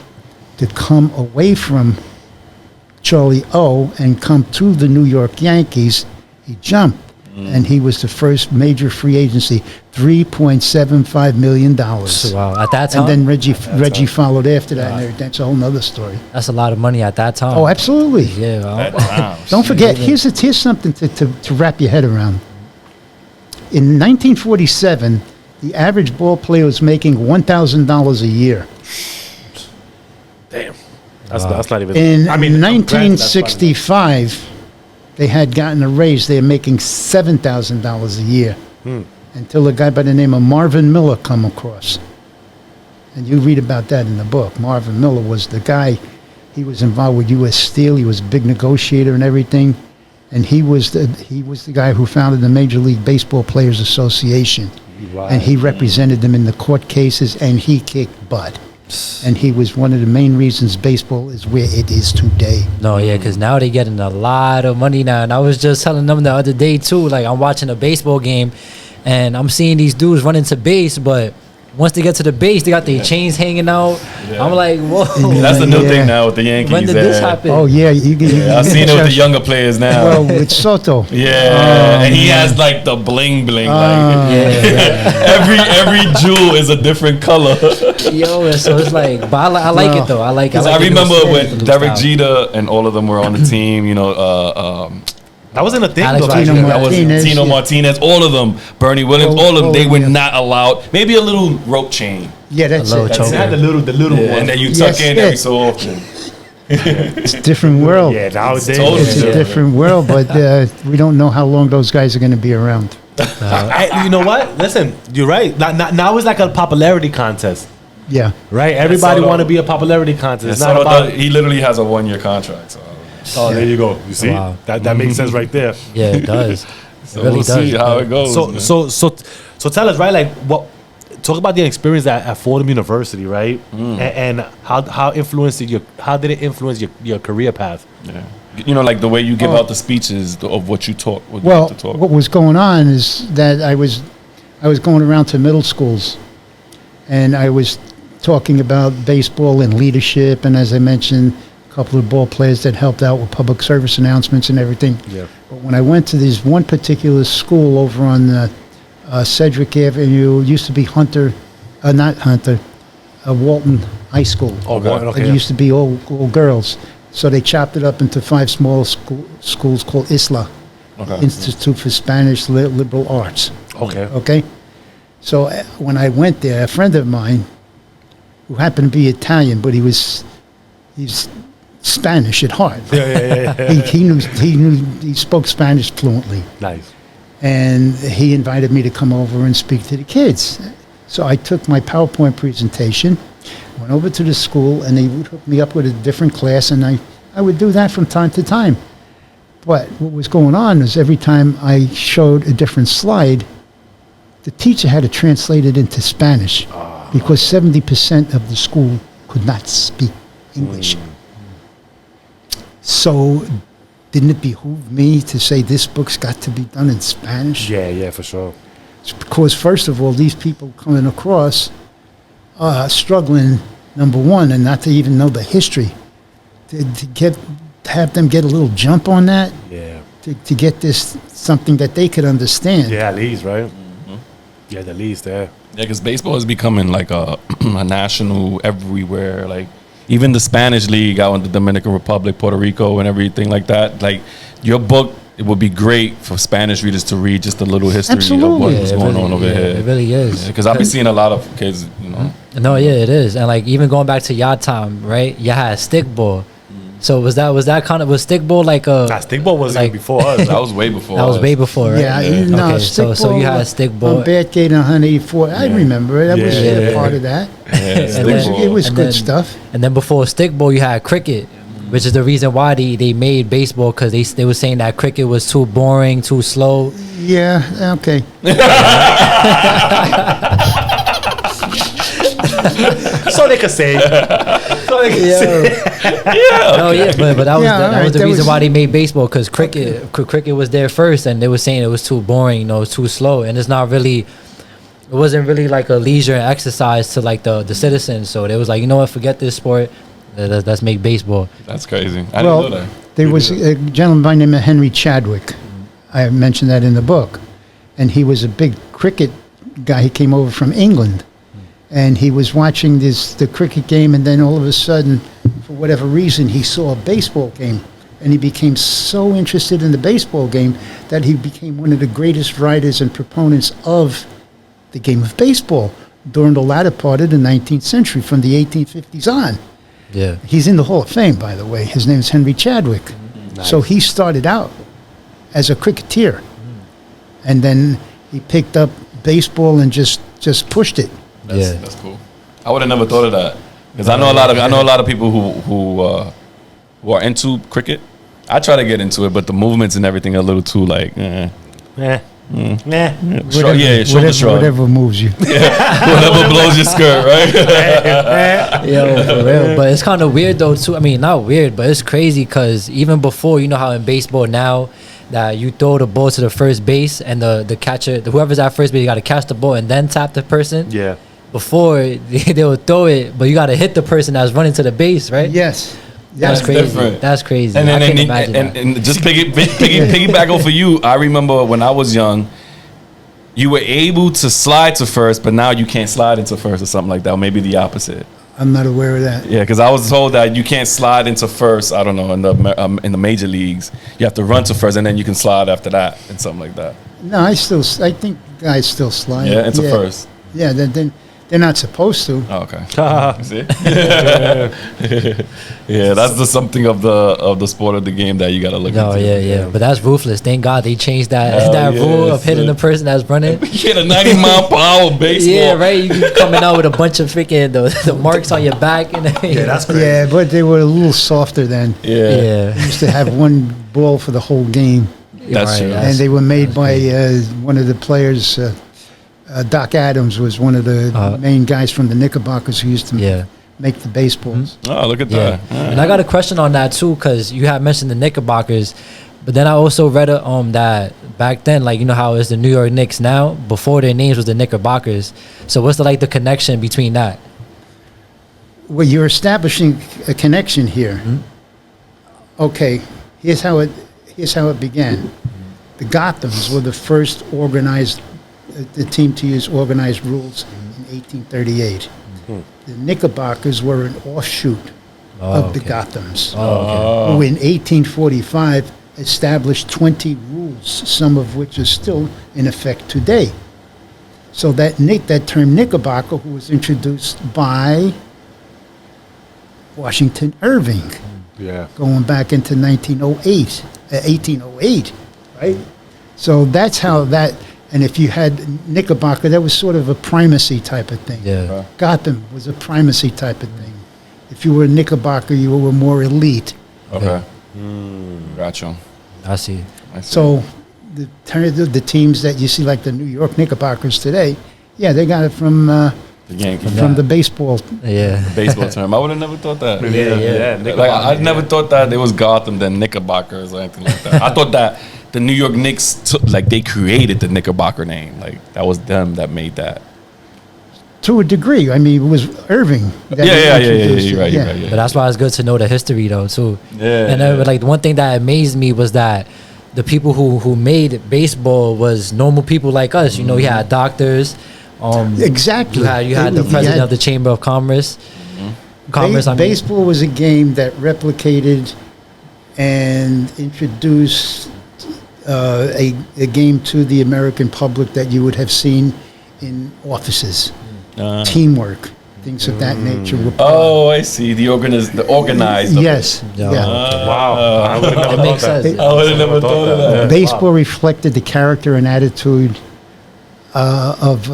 to come away from Charlie O and come to the New York Yankees, he jumped. And he was the first major free agency, $3.75 million. Wow, at that time? And then Reggie followed after that, and that's a whole nother story. That's a lot of money at that time. Oh, absolutely. Yeah. Wow. Don't forget, here's something to wrap your head around. In 1947, the average ball player was making $1,000 a year. Damn. That's not even... In 1965... they had gotten a raise. They were making $7,000 a year until a guy by the name of Marvin Miller come across. And you read about that in the book. Marvin Miller was the guy. He was involved with U.S. Steel. He was a big negotiator and everything. And he was the guy who founded the Major League Baseball Players Association. Right. And he represented them in the court cases, and he kicked butt. And he was one of the main reasons baseball is where it is today. No, yeah, because now they're getting a lot of money now. And I was just telling them the other day, too, like I'm watching a baseball game, and I'm seeing these dudes run into base, but once they get to the base, they got their chains hanging out. Yeah. I'm like, whoa. That's the new thing now with the Yankees. When did this happen? Oh, yeah. I've seen it with the younger players now. Well, with Soto. Yeah. And he has like the bling bling. Every jewel is a different color. Yo, so it's like, but I like it though. I like it. I remember when Derek Jeter and all of them were on the team, that wasn't a thing. Alex though. That was Tino Martinez, all of them, Bernie Williams, all of them. They were not allowed. Maybe a little rope chain. Yeah, that's it. They had the little one, and then you tuck in every so often. It's a different world. Yeah, nowadays It's a different world, but we don't know how long those guys are going to be around. You know what? Listen, you're right. Now it's like a popularity contest. Yeah. Right? Everybody want to be a popularity contest. It's not about... He literally has a 1-year contract. So. Oh, there you go. You see? Wow. That makes sense right there. Yeah, it does. So we'll see how it goes. So tell us, right? Like, talk about the experience at Fordham University, right? And how did it influence your career path? Yeah. Like the way you give out the speeches of what you taught. What was going on is that I was going around to middle schools, and I was talking about baseball and leadership, and as I mentioned, a couple of ball players that helped out with public service announcements and everything. Yeah. But when I went to this one particular school over on Cedric Avenue, used to be Walton High School. Oh, okay. It used to be all girls. So they chopped it up into 5 small schools called ISLA, Institute for Spanish Liberal Arts. Okay. So when I went there, a friend of mine, who happened to be Italian, but he's Spanish at heart. Yeah. He spoke Spanish fluently. Nice. And he invited me to come over and speak to the kids. So I took my PowerPoint presentation, went over to the school, and they would hook me up with a different class, and I would do that from time to time. But what was going on is every time I showed a different slide, the teacher had to translate it into Spanish because 70% of the school could not speak English. So didn't it behoove me to say this book's got to be done in Spanish? Yeah, for sure. It's because, first of all, these people coming across struggling, number one, and not to even know the history. To have them get a little jump on that. Yeah. To get this something that they could understand. Yeah, at least, right? Yeah, at least, yeah. Yeah, because baseball is becoming like a national everywhere. Like, even the Spanish league out in the Dominican Republic, Puerto Rico, and everything like that. Like, your book, it would be great for Spanish readers to read just a little history of what's going on over here. It really is. Because I've been seeing a lot of kids, No, yeah, it is. And, like, even going back to your time, right? You had stickball. So was that kind of, was stickball like a? Nah, stickball was like- even before us. That was way before. That was us. way before, right? Yeah, no, Okay, so you had stickball. on Batgate in 184. I remember it. That was Yeah. part of that. Yeah, And then- stickball. It was And good then- stuff. And then before stickball, you had cricket, which is the reason why they made baseball, because they were saying that cricket was too boring, too slow. Yeah, okay. So they could say. So they could say. No, yeah, but that was Yeah, that alright, was the that reason was- why they made baseball, because cricket was there first, and they were saying it was too boring, it was too slow, and it wasn't really like a leisure and exercise to like the citizens. So they was like, you know what, forget this sport, let's make baseball. That's crazy. I Well, didn't know that. there was a gentleman by the name of Henry Chadwick. I mentioned that in the book. And he was a big cricket guy. He came over from England. And he was watching the cricket game, and then all of a sudden, for whatever reason, he saw a baseball game. And he became so interested in the baseball game that he became one of the greatest writers and proponents of the game of baseball during the latter part of the 19th century, from the 1850s on. Yeah, He's in the Hall of Fame, by the way. His name is Henry Chadwick. So he started out as a cricketer, and then he picked up baseball and just pushed it. That's cool. I would have never thought of that, because I know a lot of people who are into cricket. I try to get into it, but the movements and everything are a little too like. Shrug, yeah, shoulder shrug. Whatever moves you. Whatever blows your skirt, right? yo, for real. But it's kind of weird though too. I mean, not weird, but it's crazy because even before, you know how in baseball now that you throw the ball to the first base and the catcher, whoever's at first base, you got to catch the ball and then tap the person. Yeah. Before they would throw it, but you got to hit the person that's running to the base, right? Yes. That's That's crazy. different. That's crazy. And I then can't imagine that. and just piggyback off of you. I remember when I was young, you were able to slide to first, but now you can't slide into first or something like that, or maybe the opposite. I'm not aware of that. Yeah, because I was told that you can't slide into first. I don't know, in the major leagues, you have to run to first, and then you can slide after that, and something like that. No, I think guys still slide. Yeah, into first. Yeah, then they're not supposed to. Oh, okay. See? Yeah, that's the something of the sport of the game that you gotta look No, into. yeah. But that's ruthless. Thank God they changed that Hell that yeah, rule of hitting son. the person that's running. You hit a 90-mile-per-hour baseball. Yeah, right. You keep coming out with a bunch of freaking the marks on your back and Yeah, that's crazy. Yeah, but they were a little softer then. Yeah. yeah. They used to have one ball for the whole game. That's true. And they were made by one of the players. Doc Adams was one of the main guys from the Knickerbockers who used to Yeah. make the baseballs. Oh, look at Yeah, that. and I got a question on that too, because you had mentioned the Knickerbockers, but then I also read that back then, like, you know how it's the New York Knicks now, before their names was the Knickerbockers. So what's the connection between that? Well, you're establishing a connection here. Okay, here's how it began. The Gothams were the first organized, the team to use organized rules in 1838. The Knickerbockers were an offshoot of the Gothams, who in 1845 established 20 rules, some of which are still in effect today. So that term Knickerbocker, who was introduced by Washington Irving, Yeah. going back into 1808, right? So that's how that, and if you had Knickerbocker, that was sort of a primacy type of thing. Yeah. Gotham was a primacy type of thing. If you were a Knickerbocker, you were more elite. Okay. Gotcha. I see. I see. So the teams that you see, like the New York Knickerbockers today, yeah, they got it from the Yankees. from the baseball. Yeah. Baseball term. I would have never thought that. Yeah. Like I never thought that there was Gotham then Knickerbockers or anything like that. I thought that the New York Knicks they created the Knickerbocker name. Like that was them that made that. To a degree, I mean, it was Irving. That Yeah. introduced it, You're right. You're right. But Yeah. that's why it's good to know the history though too. Yeah, And then, like, the one thing that amazed me was that the people who made baseball was normal people like us. You know, you had doctors. Exactly. You had the president of the Chamber of Commerce. Baseball was a game that replicated and introduced a game to the American public that you would have seen in offices. Teamwork. things of that nature were. Oh, I see. The organized. Yes. Yeah. Yeah. Wow. I would have never It thought makes that. sense. I would have never thought of that. Baseball reflected the character and attitude of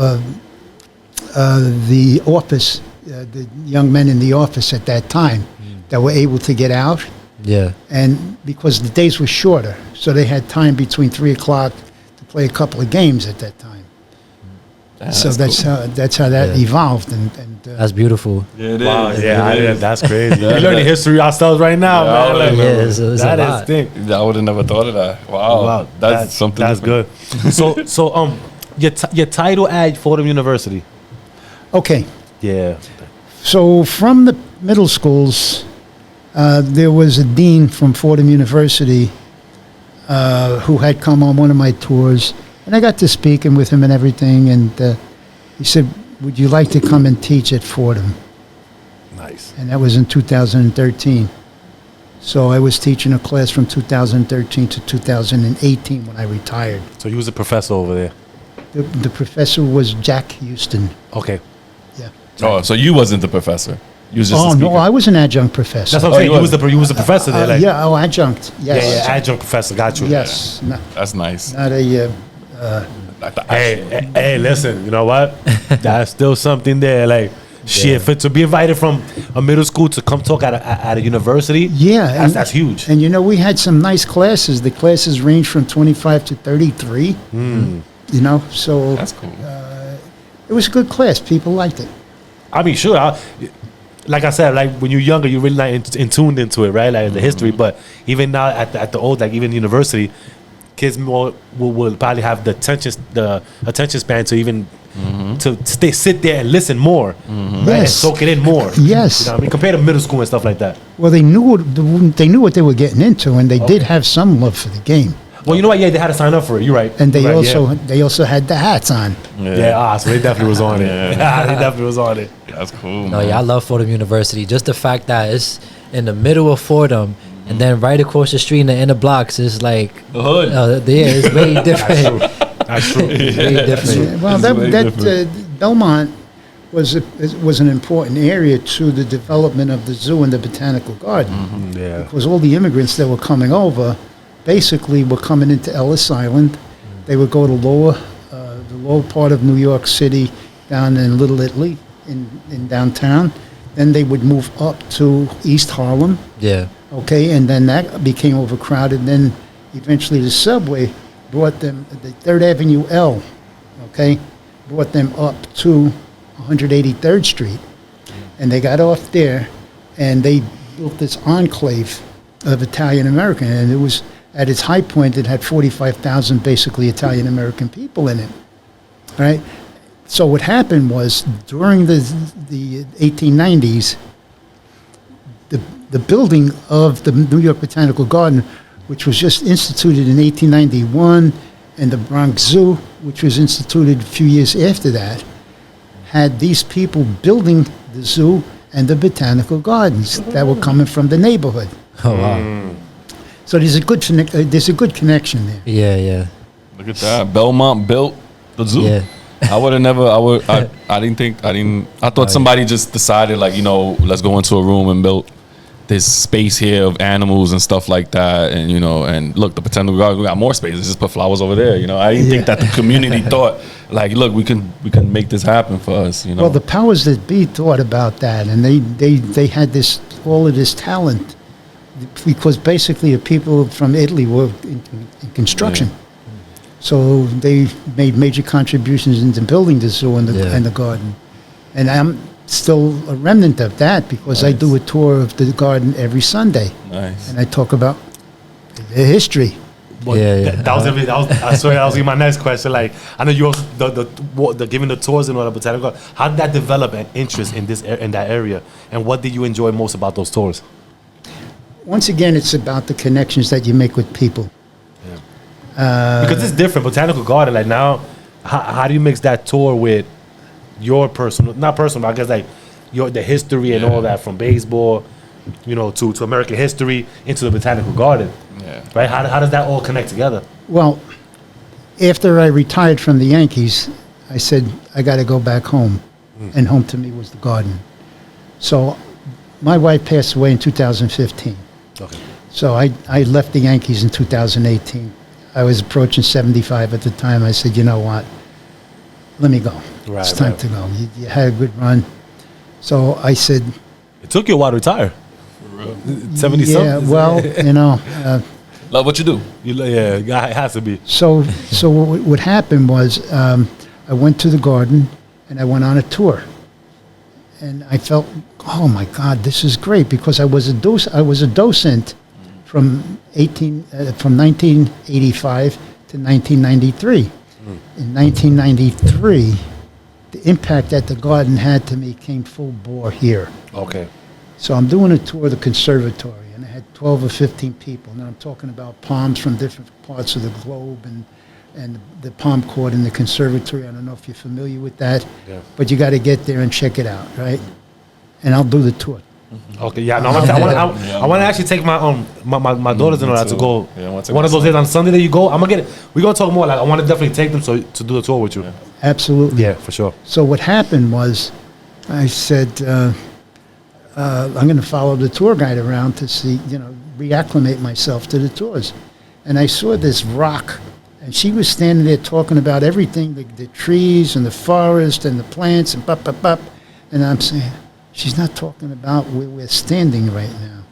the office, the young men in the office at that time that were able to get out. Yeah. And because the days were shorter, so they had time between 3 o'clock to play a couple of games at that time. So that's how that evolved. And That's beautiful. Yeah, it is. Wow, yeah, It is. that's crazy. We're learning history ourselves right now, Yeah, man. I Like, would've never- it's a that is lot. thing. I would have never thought of that. Wow, that's something. That's different. good. So your title at Fordham University. okay, Yeah. so from the middle schools, there was a dean from Fordham University who had come on one of my tours, and I got to speaking with him and everything, and he said, "Would you like to come and teach at Fordham?" Nice. And that was in 2013. So I was teaching a class from 2013 to 2018 when I retired. So you was a professor over there. The professor was Jack Houston. Okay. Yeah. Oh, so you wasn't the professor. You was just Oh a no, speaker. I was an adjunct professor. That's what I'm Oh, saying. you You was the professor there. Like, yeah, oh, adjunct. yeah, Yes. adjunct professor. Got you. Yes. No, That's nice. not a. Like the Hey, listen. You know what? That's still something there. Like, shit, to be invited from a middle school to come talk at a university. Yeah, That's huge. And you know, we had some nice classes. The classes range from 25 to 33. You know, so That's cool. it was a good class. People liked it. I mean, sure. Like I said, like when you're younger, you're really not in tuned into it, right? Like the history. But even now, at the old, like even university, kids more will probably have the attention span to even to sit there and listen more, right? And Yes. soak it in more. Yes. You know what I mean? Compared to middle school and stuff like that. Well, they knew what they were getting into, and they did have some love for the game. Well, you know what? Yeah, they had to sign up for it. You're right. And they You're right, they also had the hats on. yeah. So they definitely was on it. Yeah. They definitely was on it. That's cool. No, man. yeah, I love Fordham University. Just the fact that it's in the middle of Fordham, and then right across the street in the inner blocks is like, The hood. yeah, it's way different. That's true. It's way different. Well, It's way that Belmont was an important area to the development of the zoo and the botanical garden, Yeah. because all the immigrants that were coming over basically were coming into Ellis Island. They would go to the lower part of New York City, down in Little Italy, in downtown. Then they would move up to East Harlem. Yeah. Okay, and then that became overcrowded. Then eventually the subway brought them, the 3rd Avenue L, okay, brought them up to 183rd Street. And they got off there, and they built this enclave of Italian American. And it was, at its high point, it had 45,000 basically Italian American people in it, right? So what happened was, during the 1890s, the building of the New York Botanical Garden, which was just instituted in 1891, and the Bronx Zoo, which was instituted a few years after that, had these people building the zoo and the botanical gardens that were coming from the neighborhood. Oh wow. So there's a good connection there. Yeah, yeah, Look at that. Belmont built the zoo. yeah. I would have never. I thought somebody just decided, like, let's go into a room and built this space here of animals and stuff like that, and and look, the botanical garden, we got more space. Let's just put flowers over there. I didn't think that the community thought, like, look, we can make this happen for us. Well, the powers that be thought about that, and they had all of this talent, because basically the people from Italy were in construction. Yeah. So they made major contributions into building the zoo and the garden. And I'm still a remnant of that, because I do a tour of the garden every Sunday. Nice. And I talk about the history. But Yeah. That was I swear that was my next question. Like, I know you also the giving the tours and all the botanical garden. How did that develop an interest in that area, and what did you enjoy most about those tours? Once again, it's about the connections that you make with people. Because it's different. Botanical garden, like now, how do you mix that tour with your not personal, but I guess like the history and all that, from baseball, to American history into the botanical garden, right? How does that all connect together? Well, after I retired from the Yankees, I said, I got to go back home. and home to me was the garden. So my wife passed away in 2015. Okay. So I left the Yankees in 2018. I was approaching 75 at the time. I said, you know what? Let me go. Right, it's time to go. You had a good run. So I said... It took you a while to retire. 70 yeah, something? well, you know... Love what you do. Yeah, it has to be. So what happened was I went to the garden and I went on a tour. And I felt, oh my God, this is great, because I was a docent from 1985 to 1993. In 1993, the impact that the garden had to me came full bore here. Okay. So I'm doing a tour of the conservatory, and I had 12 or 15 people. And I'm talking about palms from different parts of the globe and the palm court in the conservatory. I don't know if you're familiar with that, but you got to get there and check it out, right? And I'll do the tour. Okay, yeah. No, I want to actually take my my daughters and all that to go. Yeah, one of those days on Sunday that you go. I'm gonna get it. We're gonna talk more. Like, I want to definitely take them to do the tour with you. Absolutely. Yeah, for sure. So what happened was, I said, I'm going to follow the tour guide around to see, reacclimate myself to the tours. And I saw this rock, and she was standing there talking about everything, the trees and the forest and the plants and bop, bop, bop. And I'm saying, she's not talking about where we're standing right now.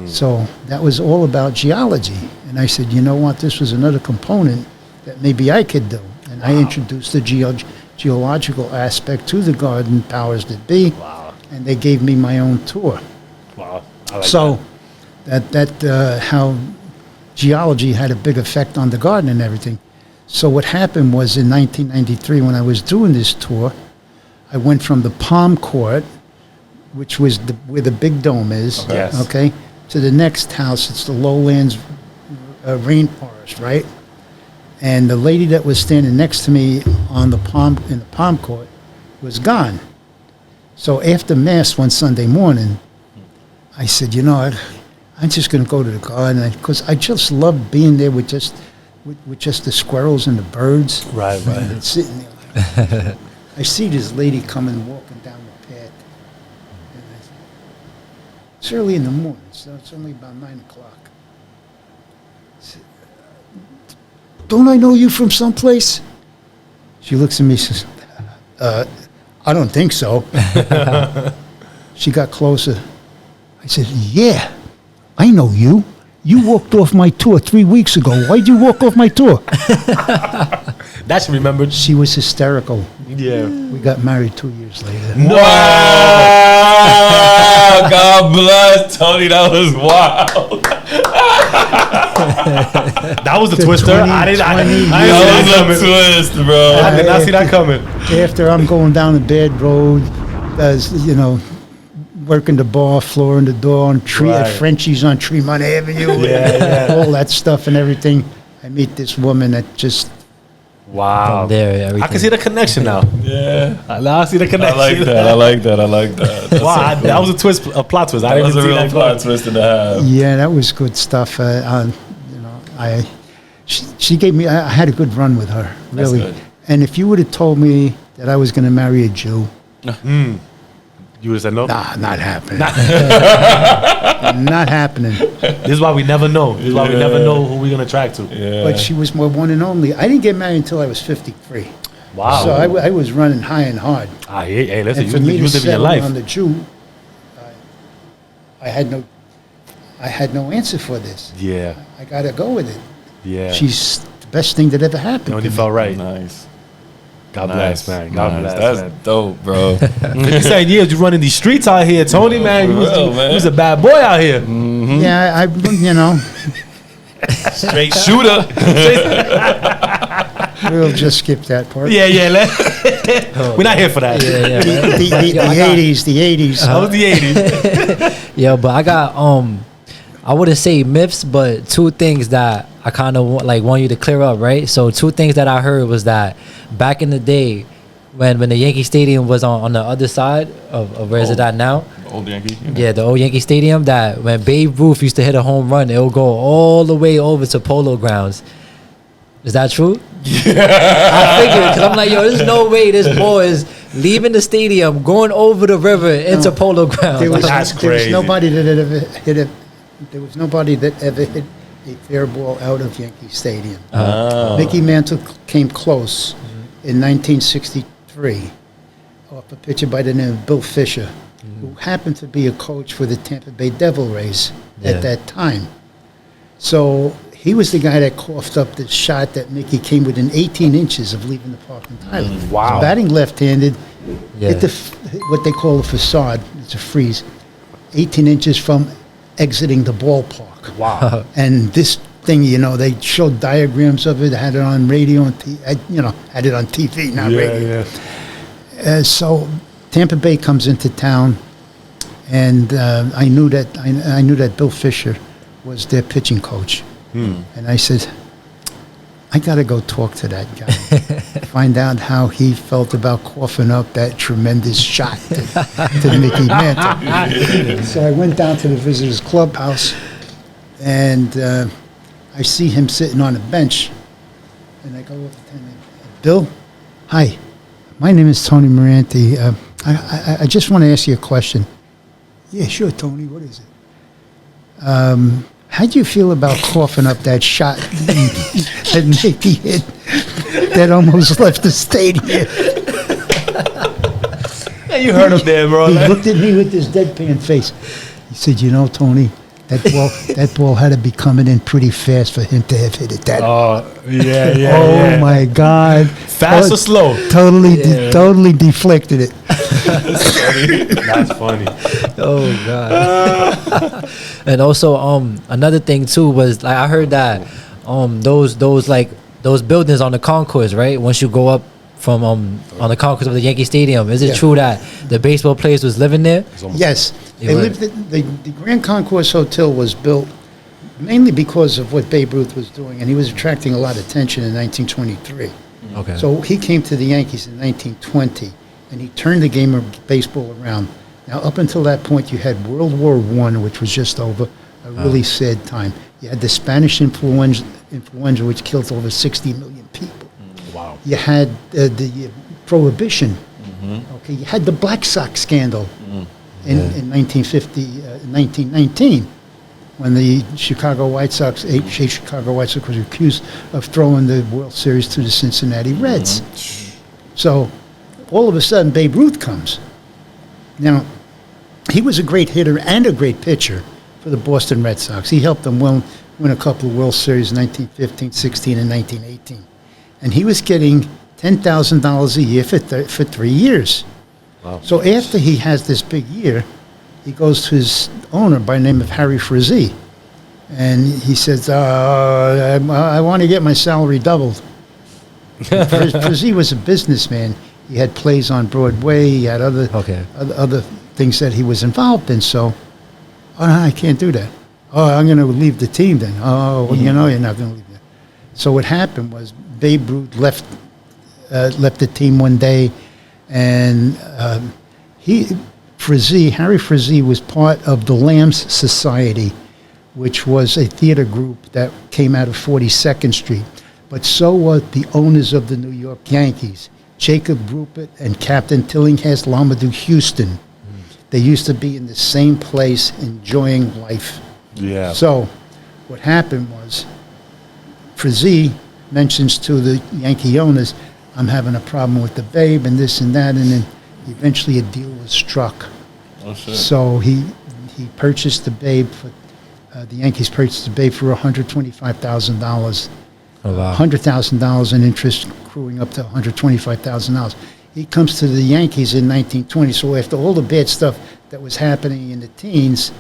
So that was all about geology. And I said, you know what, this was another component that maybe I could do. And I introduced the geological aspect to the garden powers that be. Wow. And they gave me my own tour. Wow. I like So that how geology had a big effect on the garden and everything. So what happened was in 1993, when I was doing this tour, I went from the palm court, which was where the big dome is, okay, to the next house. It's the lowlands rainforest, right? And the lady that was standing next to me in the palm court was gone. So after Mass one Sunday morning, I said, I'm just going to go to the garden, because I just love being there with just the squirrels and the birds. Right. And sitting there. Like, I see this lady coming, walking down the path. And it's early in the morning, so it's only about 9 o'clock. I said, don't I know you from someplace? She looks at me and says, I don't think so. She got closer. I said, yeah, I know you. You walked off my tour 3 weeks ago. Why'd you walk off my tour? That's remembered. She was hysterical. Yeah. We got married 2 years later. Wow! God bless Tony. That was wild. That was the twister. 20, I didn't see That that was a coming. twist, bro. I did not see that coming. After I'm going down the bad road, working the bar, flooring the door on Right. Frenchie's on Tremont Avenue, all that stuff and everything. I meet this woman that just... Wow. From there, everything. I can see the connection now. Yeah. Now I see the connection. I like that. That's Wow, so cool. that was a twist, a plot twist. I That didn't was even a see real that plot going. twist and a half. Yeah, that was good stuff. She gave me... I had a good run with her, really. That's good. And if you would have told me that I was going to marry a Jew... You would have said no? Nah, not happening. Not happening. This is why we never know. This is why we never know who we're going to attract to. Yeah. But she was my one and only. I didn't get married until I was 53. Wow. So I was running high and hard. Hey, listen, And for you me to living your settle life. on the Jew, I had no answer for this. Yeah, I got to go with it. yeah. She's the best thing that ever happened. It only to me. felt right. Nice. God bless, man. God bless, That's man. dope, bro. 57 years you running these streets out here, Tony, man. You real, man. was a bad boy out here. Yeah, Straight shooter. we'll just skip that part. Yeah. We're not here for that. Yeah. The 80s. That was the 80s. Yeah, but I got I wouldn't say myths, but two things that I kind of want you to clear up, right? So two things that I heard was that back in the day, when the Yankee Stadium was on the other side of where is it at now? Old Yankee. Yeah, the old Yankee Stadium. That when Babe Ruth used to hit a home run, it would go all the way over to Polo Grounds. Is that true? I figured, because I'm like, yo, there's no way this boy is leaving the stadium, going over the river into Polo Grounds. There was, That's there was crazy. nobody that had ever hit it. There was nobody that ever hit a fair ball out of Yankee Stadium. Mickey Mantle came close in 1963 off a pitcher by the name of Bill Fisher, who happened to be a coach for the Tampa Bay Devil Rays at that time. So he was the guy that coughed up the shot that Mickey came within 18 inches of leaving the park entirely. Wow. Batting left-handed, hit what they call a facade. It's a freeze. 18 inches from exiting the ballpark. Wow. And this thing, they showed diagrams of it, had it on radio and had it on TV, not radio. Yeah. So Tampa Bay comes into town, and I knew that Bill Fisher was their pitching coach. And I said, I got to go talk to that guy, find out how he felt about coughing up that tremendous shot to Mickey Mantle. So I went down to the visitors' clubhouse, and I see him sitting on a bench, and I go over to him, Bill, hi, my name is Tony Morante. I just want to ask you a question. Yeah, sure, Tony, what is it? How do you feel about coughing up that shot that Mickey hit that almost left the stadium? Yeah, you heard him there, bro. He looked at me with this deadpan face. He said, Tony, that ball had to be coming in pretty fast for him to have hit it that. Oh, yeah. Oh my God! Fast or slow? Totally deflected it. That's funny. Oh God. And also another thing too was, like, I heard that those buildings on the concourse, right? Once you go up from on the concourse of the Yankee Stadium, is it true that the baseball players was living there? Yes. The Grand Concourse Hotel was built mainly because of what Babe Ruth was doing, and he was attracting a lot of attention in 1923. Okay. So he came to the Yankees in 1920, and he turned the game of baseball around. Now, up until that point, you had World War I, which was just over, a really sad time. You had the Spanish influenza, which killed over 60 million people. Wow. You had the Prohibition. Okay, you had the Black Sox scandal in 1919, when the Chicago White Sox was accused of throwing the World Series to the Cincinnati Reds. So all of a sudden, Babe Ruth comes. Now, he was a great hitter and a great pitcher for the Boston Red Sox. He helped them win a couple of World Series in 1915, 16, and 1918. And he was getting $10,000 a year for 3 years. Wow. So after he has this big year, he goes to his owner by the name of Harry Frazee. And he says, I want to get my salary doubled. Frazee was a businessman. He had plays on Broadway. He had other things that he was involved in. So, I can't do that. I'm going to leave the team then. You're not going to leave that. So what happened was Babe Ruth left the team one day, and Harry Frazee was part of the Lambs Society, which was a theater group that came out of 42nd Street. But so were the owners of the New York Yankees, Jacob Rupert and Captain Tillinghast Lamadou Houston. They used to be in the same place enjoying life. Yeah. So what happened was Frazee mentions to the Yankee owners, I'm having a problem with the Babe and this and that, and then eventually a deal was struck. Oh, shit. So he purchased the Babe for, the Yankees purchased the Babe for $125,000. Oh, wow. $100,000 in interest, accruing up to $125,000. He comes to the Yankees in 1920. So after all the bad stuff that was happening in the teens,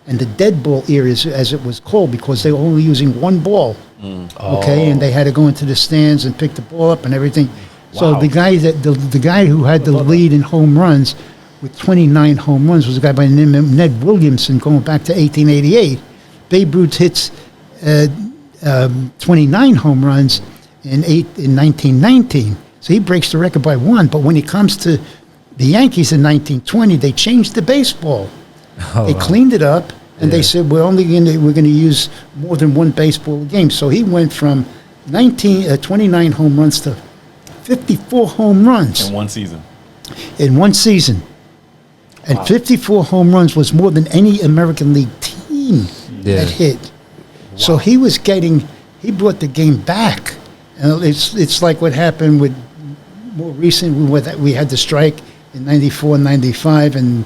and the dead ball era, as it was called, because they were only using one ball, okay, and they had to go into the stands and pick the ball up and everything. So Wow. the guy who had the lead in home runs with 29 home runs was a guy by the name of Ned Williamson, going back to 1888. Babe Ruth hits 29 home runs in 1919. So he breaks the record by one. But when it comes to the Yankees in 1920, they changed the baseball. They cleaned it up, and they said we're going to use more than one baseball a game. So he went from 29 home runs to 54 home runs In one season. in one season. And 54 home runs was more than any American League team Yeah. had hit. So he brought the game back. And it's like what happened with more recent, we had the strike in 94 and 95, and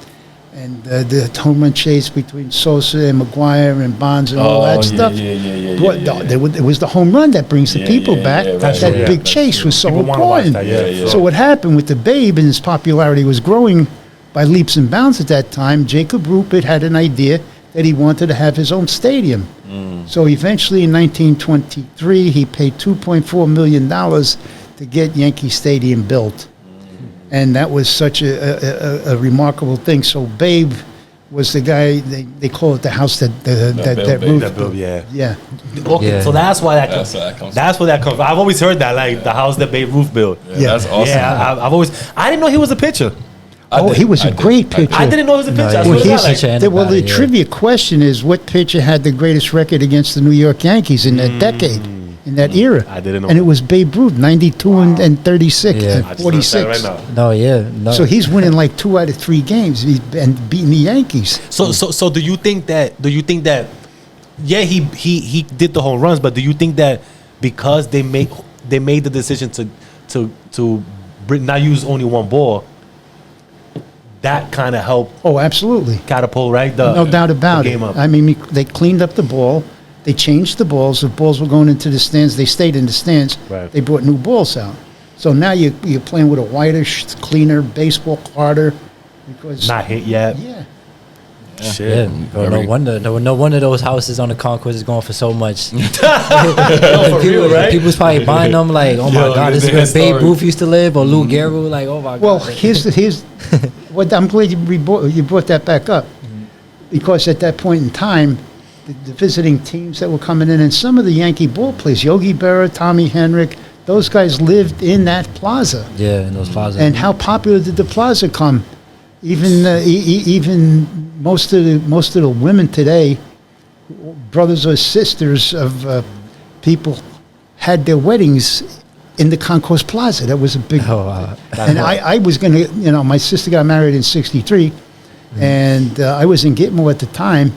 the home run chase between Sosa and McGuire and Bonds and all that stuff. It was the home run that brings the people back. That big chase was so People wanna watch important. that, yeah. So what happened with the Babe, and his popularity was growing by leaps and bounds at that time, Jacob Ruppert had an idea that he wanted to have his own stadium. So eventually in 1923, he paid $2.4 million to get Yankee Stadium built. And that was such a remarkable thing. So Babe was the guy, they call it the house that roof. That built, yeah. Yeah. Okay, Yeah. so that's why that That's comes. where that comes That's where that comes. I've always heard that, like the house that Babe Ruth built. Yeah. That's awesome. Yeah, I've always. I didn't know he was a pitcher. He was a great pitcher. I didn't know he was a pitcher. No, I he swear was to a God, like, pitcher. The Yeah. trivia question is, what pitcher had the greatest record against the New York Yankees in that decade, in that era? I didn't know. And it was Babe Ruth, 92 and 36 Yeah. and I just learned that 46. right now. No, yeah, no. So he's winning like 2 out of 3 games and beating the Yankees. So do you think that? Yeah, he did the home runs, but do you think that because they made the decision to not use only one ball, that kind of helped Oh, absolutely. catapult, right? No doubt about the it. game up. I mean, they cleaned up the ball. They changed the balls. If balls were going into the stands, they stayed in the stands. Right. They brought new balls out. So now you're playing with a wider, cleaner baseball, harder. Because Not hit yet. yeah. Shit. Yeah, bro, Very- no wonder those houses on the concourse is going for so much. For real, right? People's probably buying them like, oh my Yo, God, this is they're where Babe historic. Ruth used to live, or Lou Gehrig, like, oh my Well, God. here's what I'm glad you brought that back up, because at that point in time, the visiting teams that were coming in, and some of the Yankee ball players, Yogi Berra, Tommy Henrik, those guys lived in that plaza. Yeah, in those plazas. And how popular did the plaza come? Even most of the women today, brothers or sisters of people, had their weddings in the Concourse Plaza. That was a big. Oh, wow. And I was gonna, my sister got married in '63, and I was in Gitmo at the time,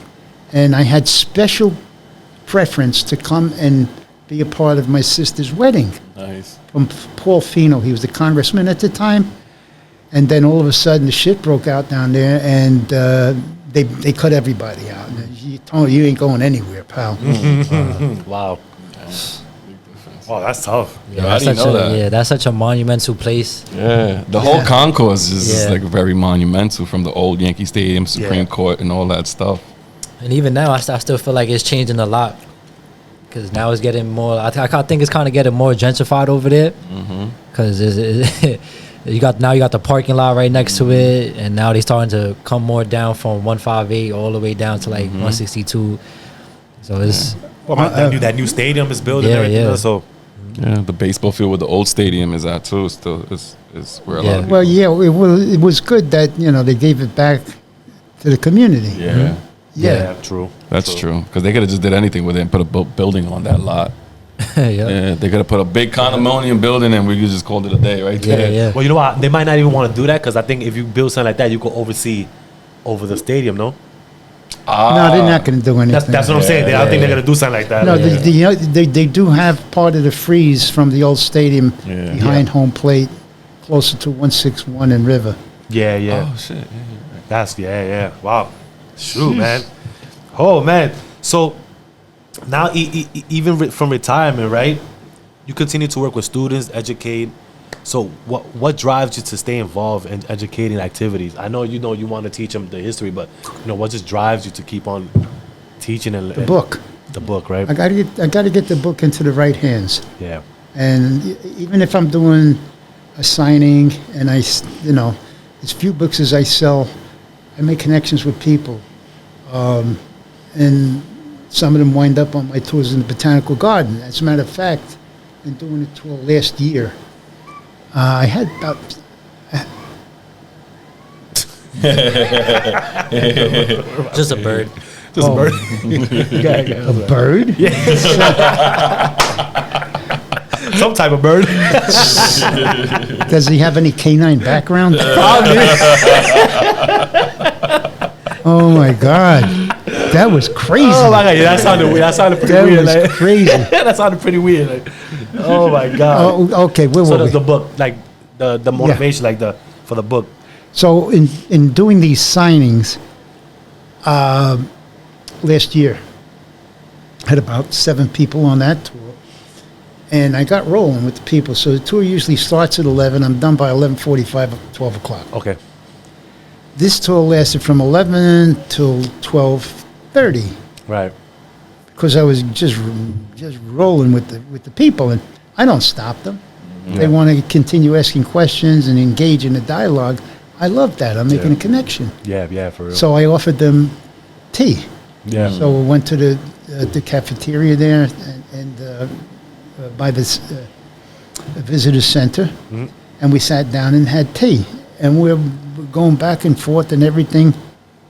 and I had special preference to come and be a part of my sister's wedding Nice. from Paul Fino. He was the congressman at the time. And then all of a sudden, the shit broke out down there, and they cut everybody out. And you ain't going anywhere, pal. Wow. Oh, that's tough. Yeah, How that's do you such know a, that? yeah, that's such a monumental place. Yeah, the whole concourse is Yeah. like very monumental, from the old Yankee Stadium, Supreme Yeah. Court, and all that stuff. And even now, I still feel like it's changing a lot. Because now it's getting more, I think it's kind of getting more gentrified over there. Because you got the parking lot right next to it, and now they're starting to come more down from 158 all the way down to like 162. So it's Well, that new stadium is built and Yeah, everything. yeah. So Yeah, the baseball field where the old stadium is at too. Still is where a lot Yeah. of people. Well, yeah, it was good that they gave it back to the community. Yeah, Yeah. true. that's true. Because they could have just did anything with it and put a building on that lot. yeah. Yeah, they could have put a big condominium building and we could just called it a day right Yeah, there. yeah. Well, you know what? They might not even want to do that because I think if you build something like that, you could oversee over the stadium. No, No, they're not going to do anything. that's what I'm saying. I don't think yeah. they're gonna do something like that. No, Like, they do have part of the frieze from the old stadium Yeah. behind home plate, closer to 161 and River. yeah, yeah. Oh shit. Yeah, That's yeah. Wow. Shoot, man. Oh man. So now, even from retirement, right? You continue to work with students, educate. So what drives you to stay involved in educating activities? I know you want to teach them the history, but what just drives you to keep on teaching and The book. The book, right? I got to get the book into the right hands. Yeah. And even if I'm doing a signing and as few books as I sell, I make connections with people. And some of them wind up on my tours in the Botanical Garden. As a matter of fact, been doing a tour last year. I had about Just a bird. Just Oh. a bird. a bird. Some type of bird. Does he have any canine background? Oh my God, that was crazy. Oh my God, yeah, that sounded weird. That sounded pretty That weird. was Like, crazy. that sounded pretty weird. Like, oh my God. Oh, okay, where So were we? the book, like the motivation, like for the book. So in doing these signings, last year, I had about 7 people on that tour, and I got rolling with the people. So the tour usually starts at 11. I'm done by 11:45, 12 o'clock. Okay. This tour lasted from 11 till 12:30 Right. because I was just rolling with the people, and I don't stop them. They want to continue asking questions and engage in the dialogue. I love that. I'm making a connection. Yeah, for real. So I offered them tea. yeah. So we went to the cafeteria there and by this visitor center, and we sat down and had tea. And we're going back and forth and everything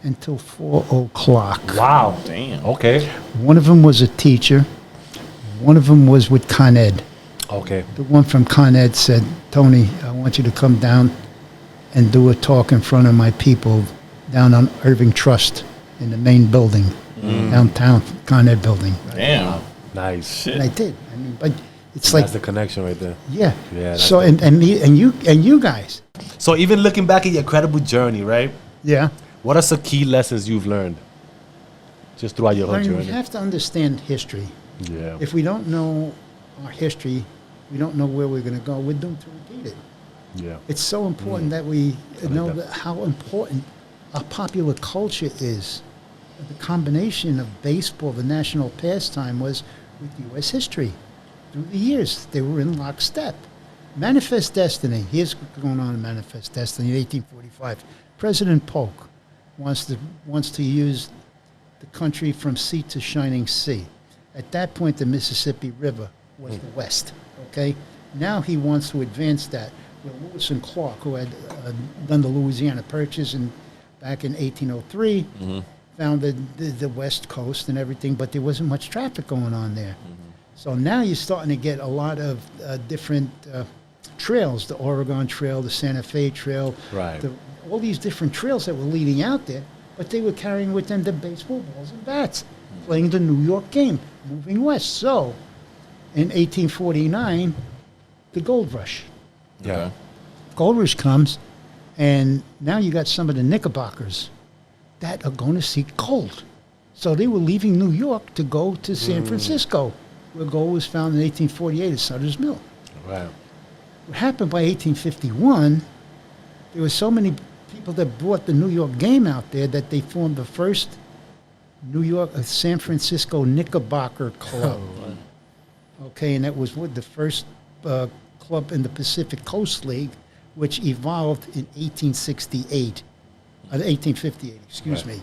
until 4 o'clock. Wow. Damn. Okay. One of them was a teacher. One of them was with Con Ed. Okay. The one from Con Ed said, "Tony, I want you to come down and do a talk in front of my people down on Irving Trust in the main building, downtown Con Ed building." Damn. Nice. And I did. I mean, but it's That's like, the connection right there. yeah. Yeah, that's So and you guys, So even looking back at your incredible journey, right? yeah. What are some key lessons you've learned just throughout your whole I mean, we journey? have to understand history. Yeah. If we don't know our history, we don't know where we're going to go. We're doomed to repeat it. Yeah. It's so important that we like know that. how important our popular culture is. The combination of baseball, the national pastime, was with U.S. history. Through the years, they were in lockstep. Manifest Destiny. Here's what's going on in Manifest Destiny in 1845. President Polk wants to use the country from sea to shining sea. At that point, the Mississippi River was the West. Okay. Now he wants to advance that. Well, Lewis and Clark, who had done the Louisiana Purchase back in 1803, founded the West Coast and everything, but there wasn't much traffic going on there. So now you're starting to get a lot of different trails, the Oregon Trail, the Santa Fe Trail, Right. all these different trails that were leading out there, but they were carrying with them the baseball balls and bats, playing the New York game, moving west. So in 1849, the gold rush. Yeah. Gold rush comes, and now you got some of the Knickerbockers that are going to seek gold. So they were leaving New York to go to San Francisco, where gold was found in 1848 at Sutter's Mill. Right. What happened by 1851, there were so many people that brought the New York game out there that they formed the first San Francisco Knickerbocker Club. Okay, and that was the first club in the Pacific Coast League, which evolved in 1858, excuse me.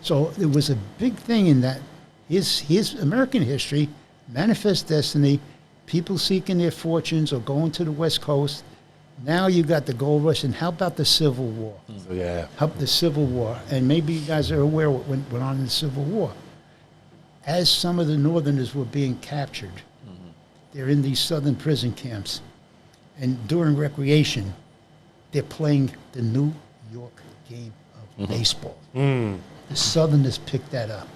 So there was a big thing in that. His American history, Manifest Destiny, people seeking their fortunes or going to the West Coast. Now you got the gold rush, and how about the Civil War? So yeah. How about the Civil War? And maybe you guys are aware what went on in the Civil War. As some of the Northerners were being captured, they're in these Southern prison camps, and during recreation, they're playing the New York game of baseball. The Southerners picked that up.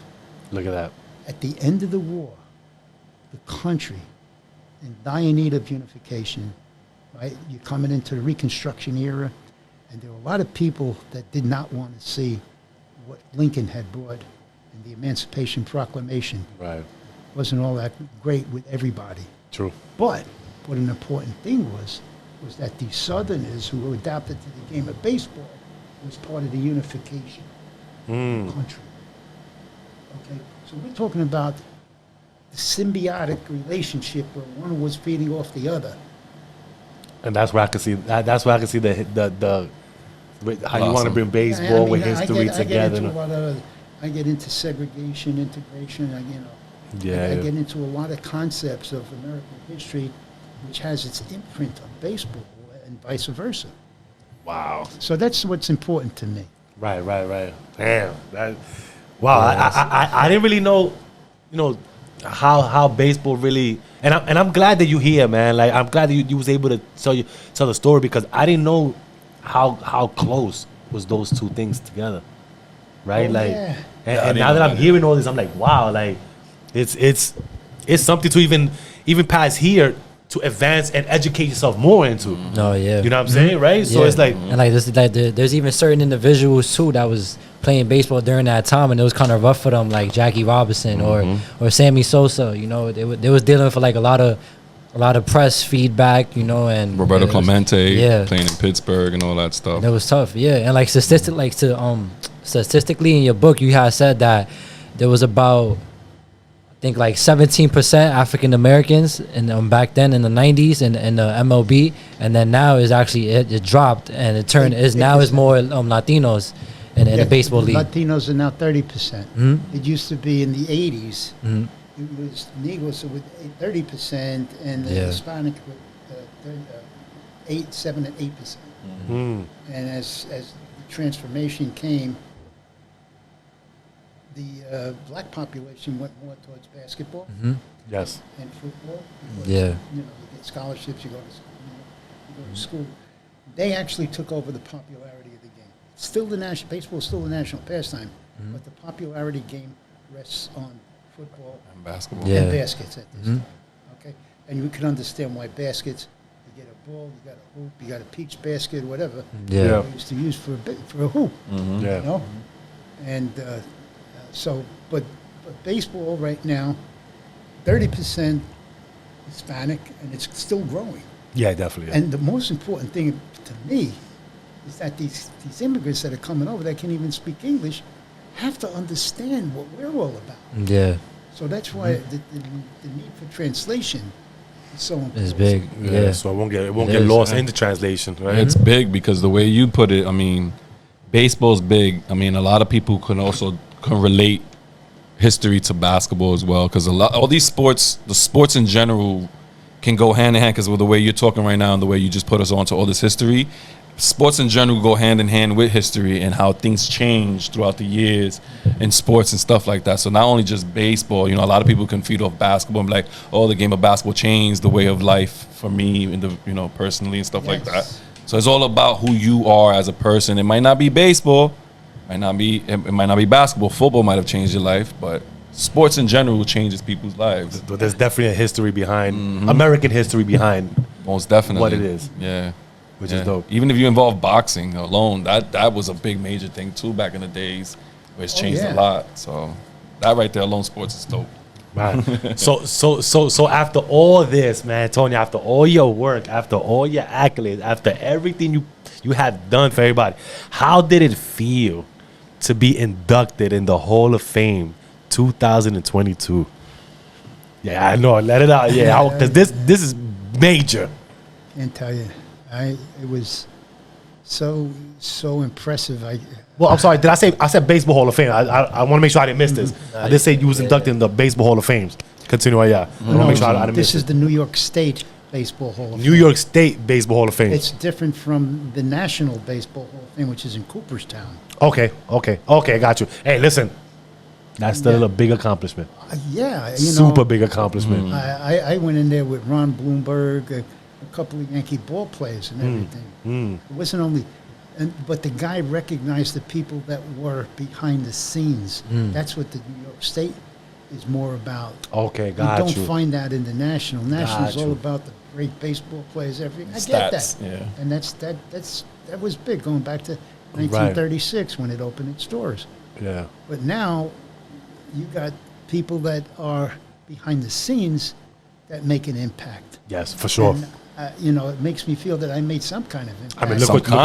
Look at that. At the end of the war, the country in dire need of unification, right? You're coming into the Reconstruction era, and there were a lot of people that did not want to see what Lincoln had brought in the Emancipation Proclamation. Right. Wasn't all that great with everybody. True. But what an important thing was that the Southerners who were adapted to the game of baseball was part of the unification of the country. Okay, so we're talking about the symbiotic relationship where one was feeding off the other. And that's where I can see that's where I can see the how you want to bring baseball with history together. I get into segregation, integration. I get into a lot of concepts of American history, which has its imprint on baseball and vice versa. Wow. So that's what's important to me. Right. Damn. Wow. I didn't really know, how baseball really And I'm glad that you here, man. Like I'm glad that you was able to tell the story because I didn't know how close was those two things together, right? Oh, like, yeah. and now that I'm hearing all this, I'm like, wow, like it's something to even pass here to advance and educate yourself more into. Oh yeah. You know what I'm saying, right? So Yeah. it's like, and like this, like there's even certain individuals too that was playing baseball during that time, and it was kind of rough for them, like Jackie Robinson or Sammy Sosa. You know, they was dealing with like a lot of press feedback. You know, and Roberto Clemente, Clemente playing in Pittsburgh and all that stuff. It was tough, yeah. And like statistically in your book, you had said that there was about I think like 17% African Americans and back then in the 90s in the MLB, and then now is actually it dropped and it turned is more Latinos in the baseball league. Latinos are now 30%. It used to be in the 80s. It was Negroes with 30% and the Hispanic with 7 and 8%. And as the transformation came, the black population went more towards basketball yes, and football. Because, Yeah. you know, you get scholarships, you go to school. They actually took over the popularity of the game. Still baseball is still the national pastime, but the popularity game rests on football And basketball. Yeah. and baskets at this time. Okay, and you can understand why baskets. You get a ball, you got a hoop, you got a peach basket, whatever. Yeah. We used to use for a hoop. yeah, You know, and but baseball right now, 30% Hispanic, and it's still growing. yeah, definitely. Yeah. And the most important thing to me is that these immigrants that are coming over that can't even speak English have to understand what we're all about. Yeah, So that's why the need for translation is so important. it's big. Yeah, So it won't get is, lost right. in the translation, right? It's big because the way you put it, I mean, baseball's big. I mean, a lot of people can relate history to basketball as well because all these sports, the sports in general, can go hand in hand because with the way you're talking right now and the way you just put us on to all this history, sports in general go hand in hand with history and how things change throughout the years in sports and stuff like that. So not only just baseball, you know, a lot of people can feed off basketball and be like, oh, the game of basketball changed the way of life for me, personally and stuff like that. So it's all about who you are as a person. It might not be baseball, it might not be basketball. Football might have changed your life, but sports in general changes people's lives. But there's definitely a history behind American history behind Most definitely. what it is, Yeah. which is dope. Even if you involve boxing alone, that was a big major thing too back in the days, where it's changed a lot. So that right there alone, sports is dope. Right. So after all this, man, Tony, after all your work, after all your accolades, after everything you have done for everybody, how did it feel to be inducted in the Hall of Fame 2022? Yeah, I know. Let it out. Yeah, because this is major. And tell you, it was so impressive. Well, I'm sorry. Did I said Baseball Hall of Fame? I want to make sure I didn't miss this. I did say you was inducted in the Baseball Hall of Fame. Continue on, yeah. I want to make sure I didn't miss This is the New York State Baseball Hall of Fame. New York State Baseball Hall of Fame. It's different from the National Baseball Hall of Fame, which is in Cooperstown. Okay, I got you. Hey, listen, that's still a big accomplishment. Super big accomplishment. I went in there with Ron Bloomberg, a couple of Yankee ball players and everything. It wasn't only, but the guy recognized the people that were behind the scenes. That's what the New York State is more about. Okay, got you. You don't find that in the National. National is Got all you. about the great baseball players. Everything. I get Stats, that. yeah. And that was big going back to 1936 when it opened its doors. Yeah. But now you got people that are behind the scenes that make an impact. Yes, for sure. And, it makes me feel that I made some kind of impact. I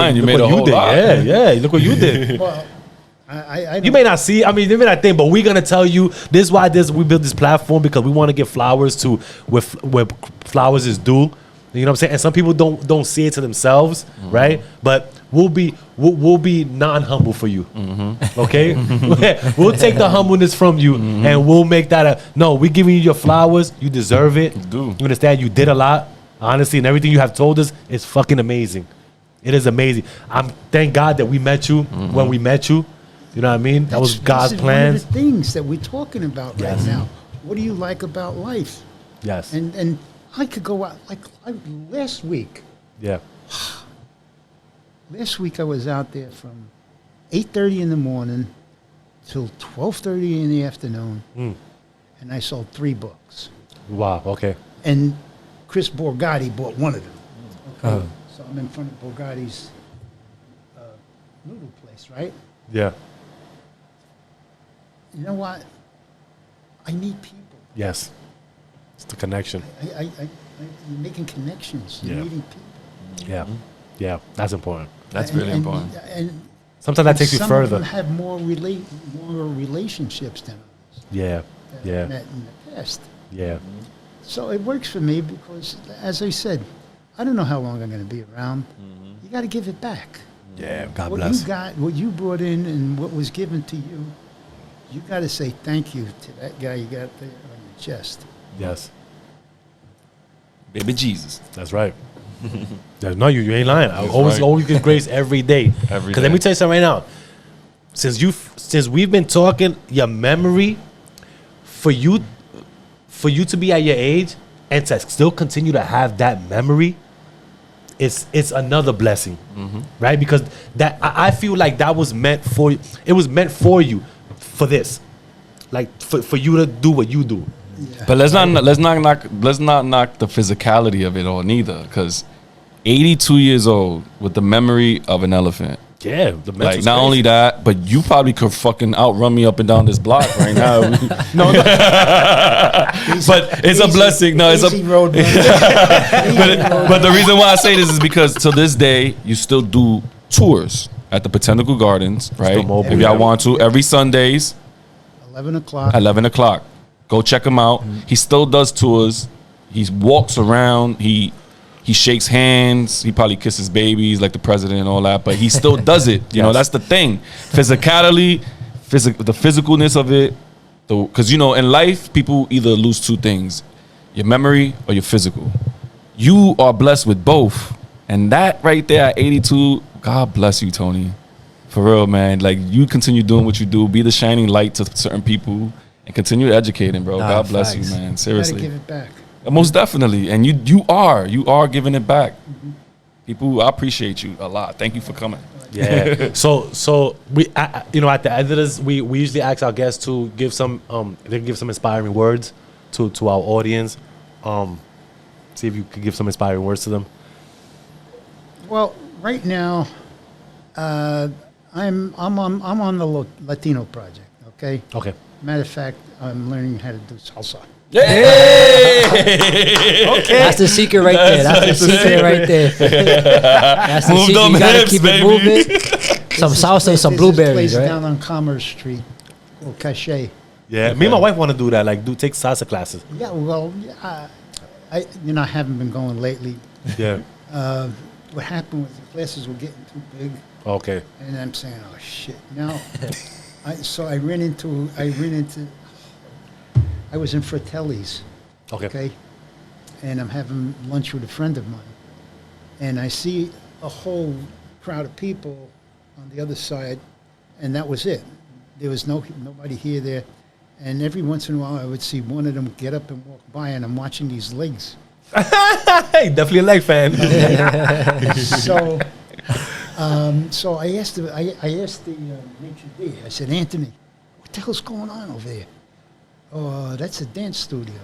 mean, You made a whole did. lot. Yeah. Look what you did. Well, I You may not see. I mean, you may not think, but we're gonna tell you this is why we built this platform, because we want to give flowers to where flowers is due. You know what I'm saying? And some people don't see it to themselves, right? But we'll be non-humble for you. Okay? We'll take the humbleness from you and we'll make that we're giving you your flowers. You deserve it. You do. You understand? You did a lot, honestly, and everything you have told us is fucking amazing. It is amazing. Thank God that we met you when we met you. You know what I mean? That was God's This is plan. one of the things that we're talking about right now. What do you like about life? Yes. And I could go out last week. Yeah. Last week I was out there from 8:30 in the morning till 12:30 in the afternoon, and I sold 3 books. Wow. Okay. And Chris Borgatti bought one of them. Okay. So I'm in front of Borgatti's noodle place, right? Yeah. You know what? I need people. Yes. It's the connection. You're making connections. You're Yeah. meeting people. Yeah. Yeah. That's important. That's really important. And Sometimes that takes you some further. of them have more relationships than others Yeah. that Yeah. I've met in the past. Yeah. So it works for me because, as I said, I don't know how long I'm going to be around. You got to give it back. Yeah. God What bless. you got, what you brought in, and what was given to you, you got to say thank you to that guy you got there on your chest. Yes. Baby Jesus. That's right. No, you ain't lying. I That's always right. give grace every day. Every Because let day. me tell you something right now. Since we've been talking, your memory for you to be at your age and to still continue to have that memory, it's another blessing, right? Because that I feel like that was meant for you. It was meant for you, for this, like for you to do what you do. But let's not knock the physicality of it all neither, because 82 years old with the memory of an elephant. Yeah, the Like not only that, but you probably could fucking outrun me up and down this block right now. no, But it's a blessing. No, it's a Easy road. but the reason why I say this is because to this day you still do tours at the Botanical Gardens, right? mobile. If y'all want to, every Sundays 11 o'clock. at 11 o'clock. Go check him out. He still does tours. He walks around. He shakes hands. He probably kisses babies like the president and all that, but he still does it. You know, that's the thing. Physicality, the physicalness of it. Because, you know, in life, people either lose 2 things, your memory or your physical. You are blessed with both. And that right there at 82, God bless you, Tony. For real, man. Like, you continue doing what you do. Be the shining light to certain people and continue educating, bro. Nah, God bless facts. you, man. Got to Seriously. give it back. Most definitely. And you are giving it back. People, I appreciate you a lot. Thank you for coming. Yeah. So we, at the end of this, we usually ask our guests to give some, they can give some inspiring words to our audience. See if you could give some inspiring words to them. Well, right now, I'm on the Latino project. Okay. Okay. Matter of fact, I'm learning how to do salsa. That's the secret right there. That's the secret right there. That's the Move secret. them You gotta hips, keep baby. it moving. Some salsa, and some There's this blueberries, place right? down on Commerce Street called Cachet. Yeah. Me and my wife want to do that. Like, take salsa classes. Yeah, well, I haven't been going lately. Yeah. What happened was the classes were getting too big, Okay. and I'm saying, oh shit. Now, I was in Fratelli's. Okay. And I'm having lunch with a friend of mine, and I see a whole crowd of people on the other side, and that was it. There was nobody here there, and every once in a while I would see one of them get up and walk by, and I'm watching these legs. Hey, definitely a leg fan. So I asked the maitre d'. I said, Anthony, what the hell's going on over there? Oh, that's a dance studio,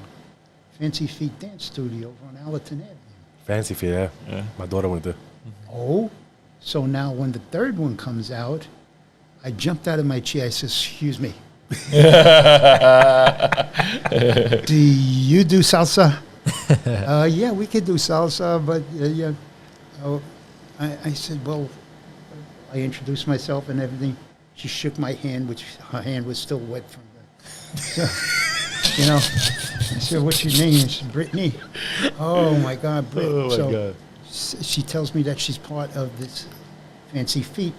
Fancy Feet Dance Studio over on Allerton Avenue. Fancy feet, yeah. My daughter went there. Oh, so now when the third one comes out, I jumped out of my chair. I said, excuse me. Do you do salsa? Yeah, we could do salsa, but yeah. Oh, I said, well, I introduced myself and everything. She shook my hand, which her hand was still wet from the, you know. I said, what's your name? She said, Brittany. Oh, my God, Brittany. Oh, my God. She tells me that she's part of this Fancy Feet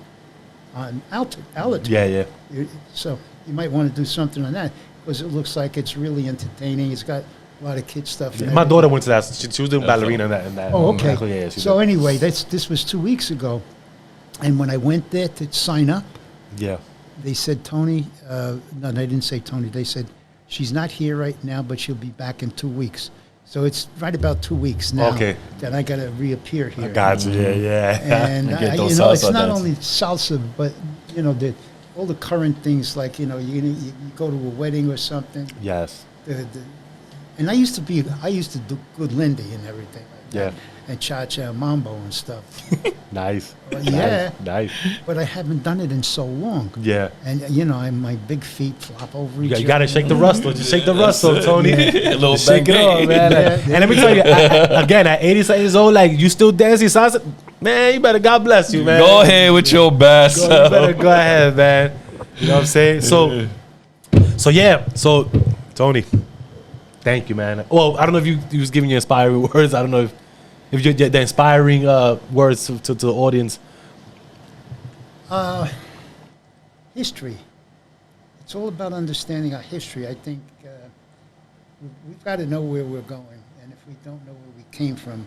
on Allerton. Yeah. So you might want to do something on that because it looks like it's really entertaining. It's got a lot of kid stuff. and My everything. daughter went to that. She was doing ballerina in that. Oh, okay. Yeah, she So did. anyway, this was 2 weeks ago, and when I went there to sign up, Yeah. they said, Tony, no, they didn't say Tony. They said, she's not here right now, but she'll be back in 2 weeks. So it's right about 2 weeks now Okay. that I got to reappear here. I got you. Yeah. And You get I, those it's salsa not dance. only salsa, but all the current things like you go to a wedding or something. Yes. And I used to do good Lindy and everything like that. Yeah. And cha-cha and mambo and stuff. Nice. But yeah. Nice. But I haven't done it in so long. Yeah. And my big feet flop over each You gotta other. shake the rust, though. Just shake the rust, though, Tony. A little Just shake it bang, off, man. Yeah. And let me tell you, again, at 80 years old, like you still dancing salsa, man. You better, God bless you, man. Go ahead with your best You self. better go ahead, man. You know what I'm saying? So Tony, thank you, man. Well, I don't know if you was giving you inspiring words. I don't know if you're the inspiring words to the audience. History. It's all about understanding our history. I think we've got to know where we're going. And if we don't know where we came from,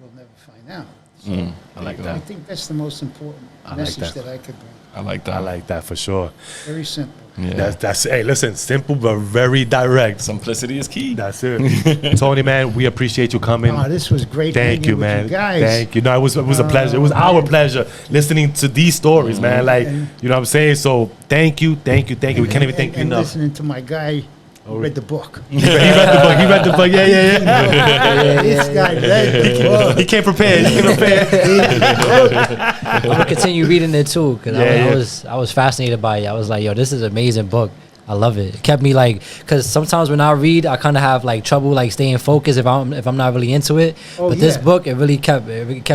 we'll never find out. So I like I that. think that's the most important like message that. that I could bring. I like that. I like that for sure. Very simple. Yeah. That's hey, listen, simple but very direct. Simplicity is key. That's it. Tony, man, we appreciate you coming. Oh, this was great. Thank hanging you, with man. You guys. Thank you. No, it was a pleasure. It was our pleasure listening to these stories, man. Like, you know what I'm saying? So thank you. We can't even thank you and enough. listening to my guy who read the book. He read the book. Yeah. This guy read the book. He came prepared. I'm gonna continue reading it too because I was fascinated by it. I was like, yo, this is an amazing book. I love it. It kept me like, because sometimes when I read, I kind of have like trouble like staying focused if I'm not really into it. Oh, but this yeah. book, it really kept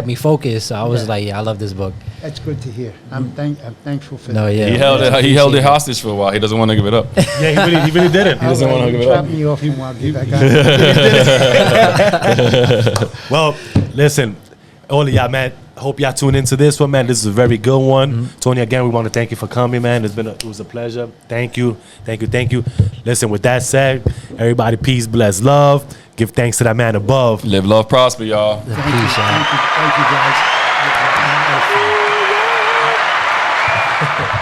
me focused. So I was like, I love this book. That's good to hear. I'm thankful for No, that. yeah. He held it hostage for a while. He doesn't want to give it up. Yeah, he really didn't. doesn't wanna give it Drop up. me off and I'll get back on. Well, listen, all of y'all, man. Hope y'all tune into this one, man. This is a very good one. Tony, again, we want to thank you for coming, man. It was a pleasure. Thank you. Listen, with that said, everybody, peace, bless, love. Give thanks to that man above. Live, love, prosper, y'all. Peace, y'all. Thank you guys.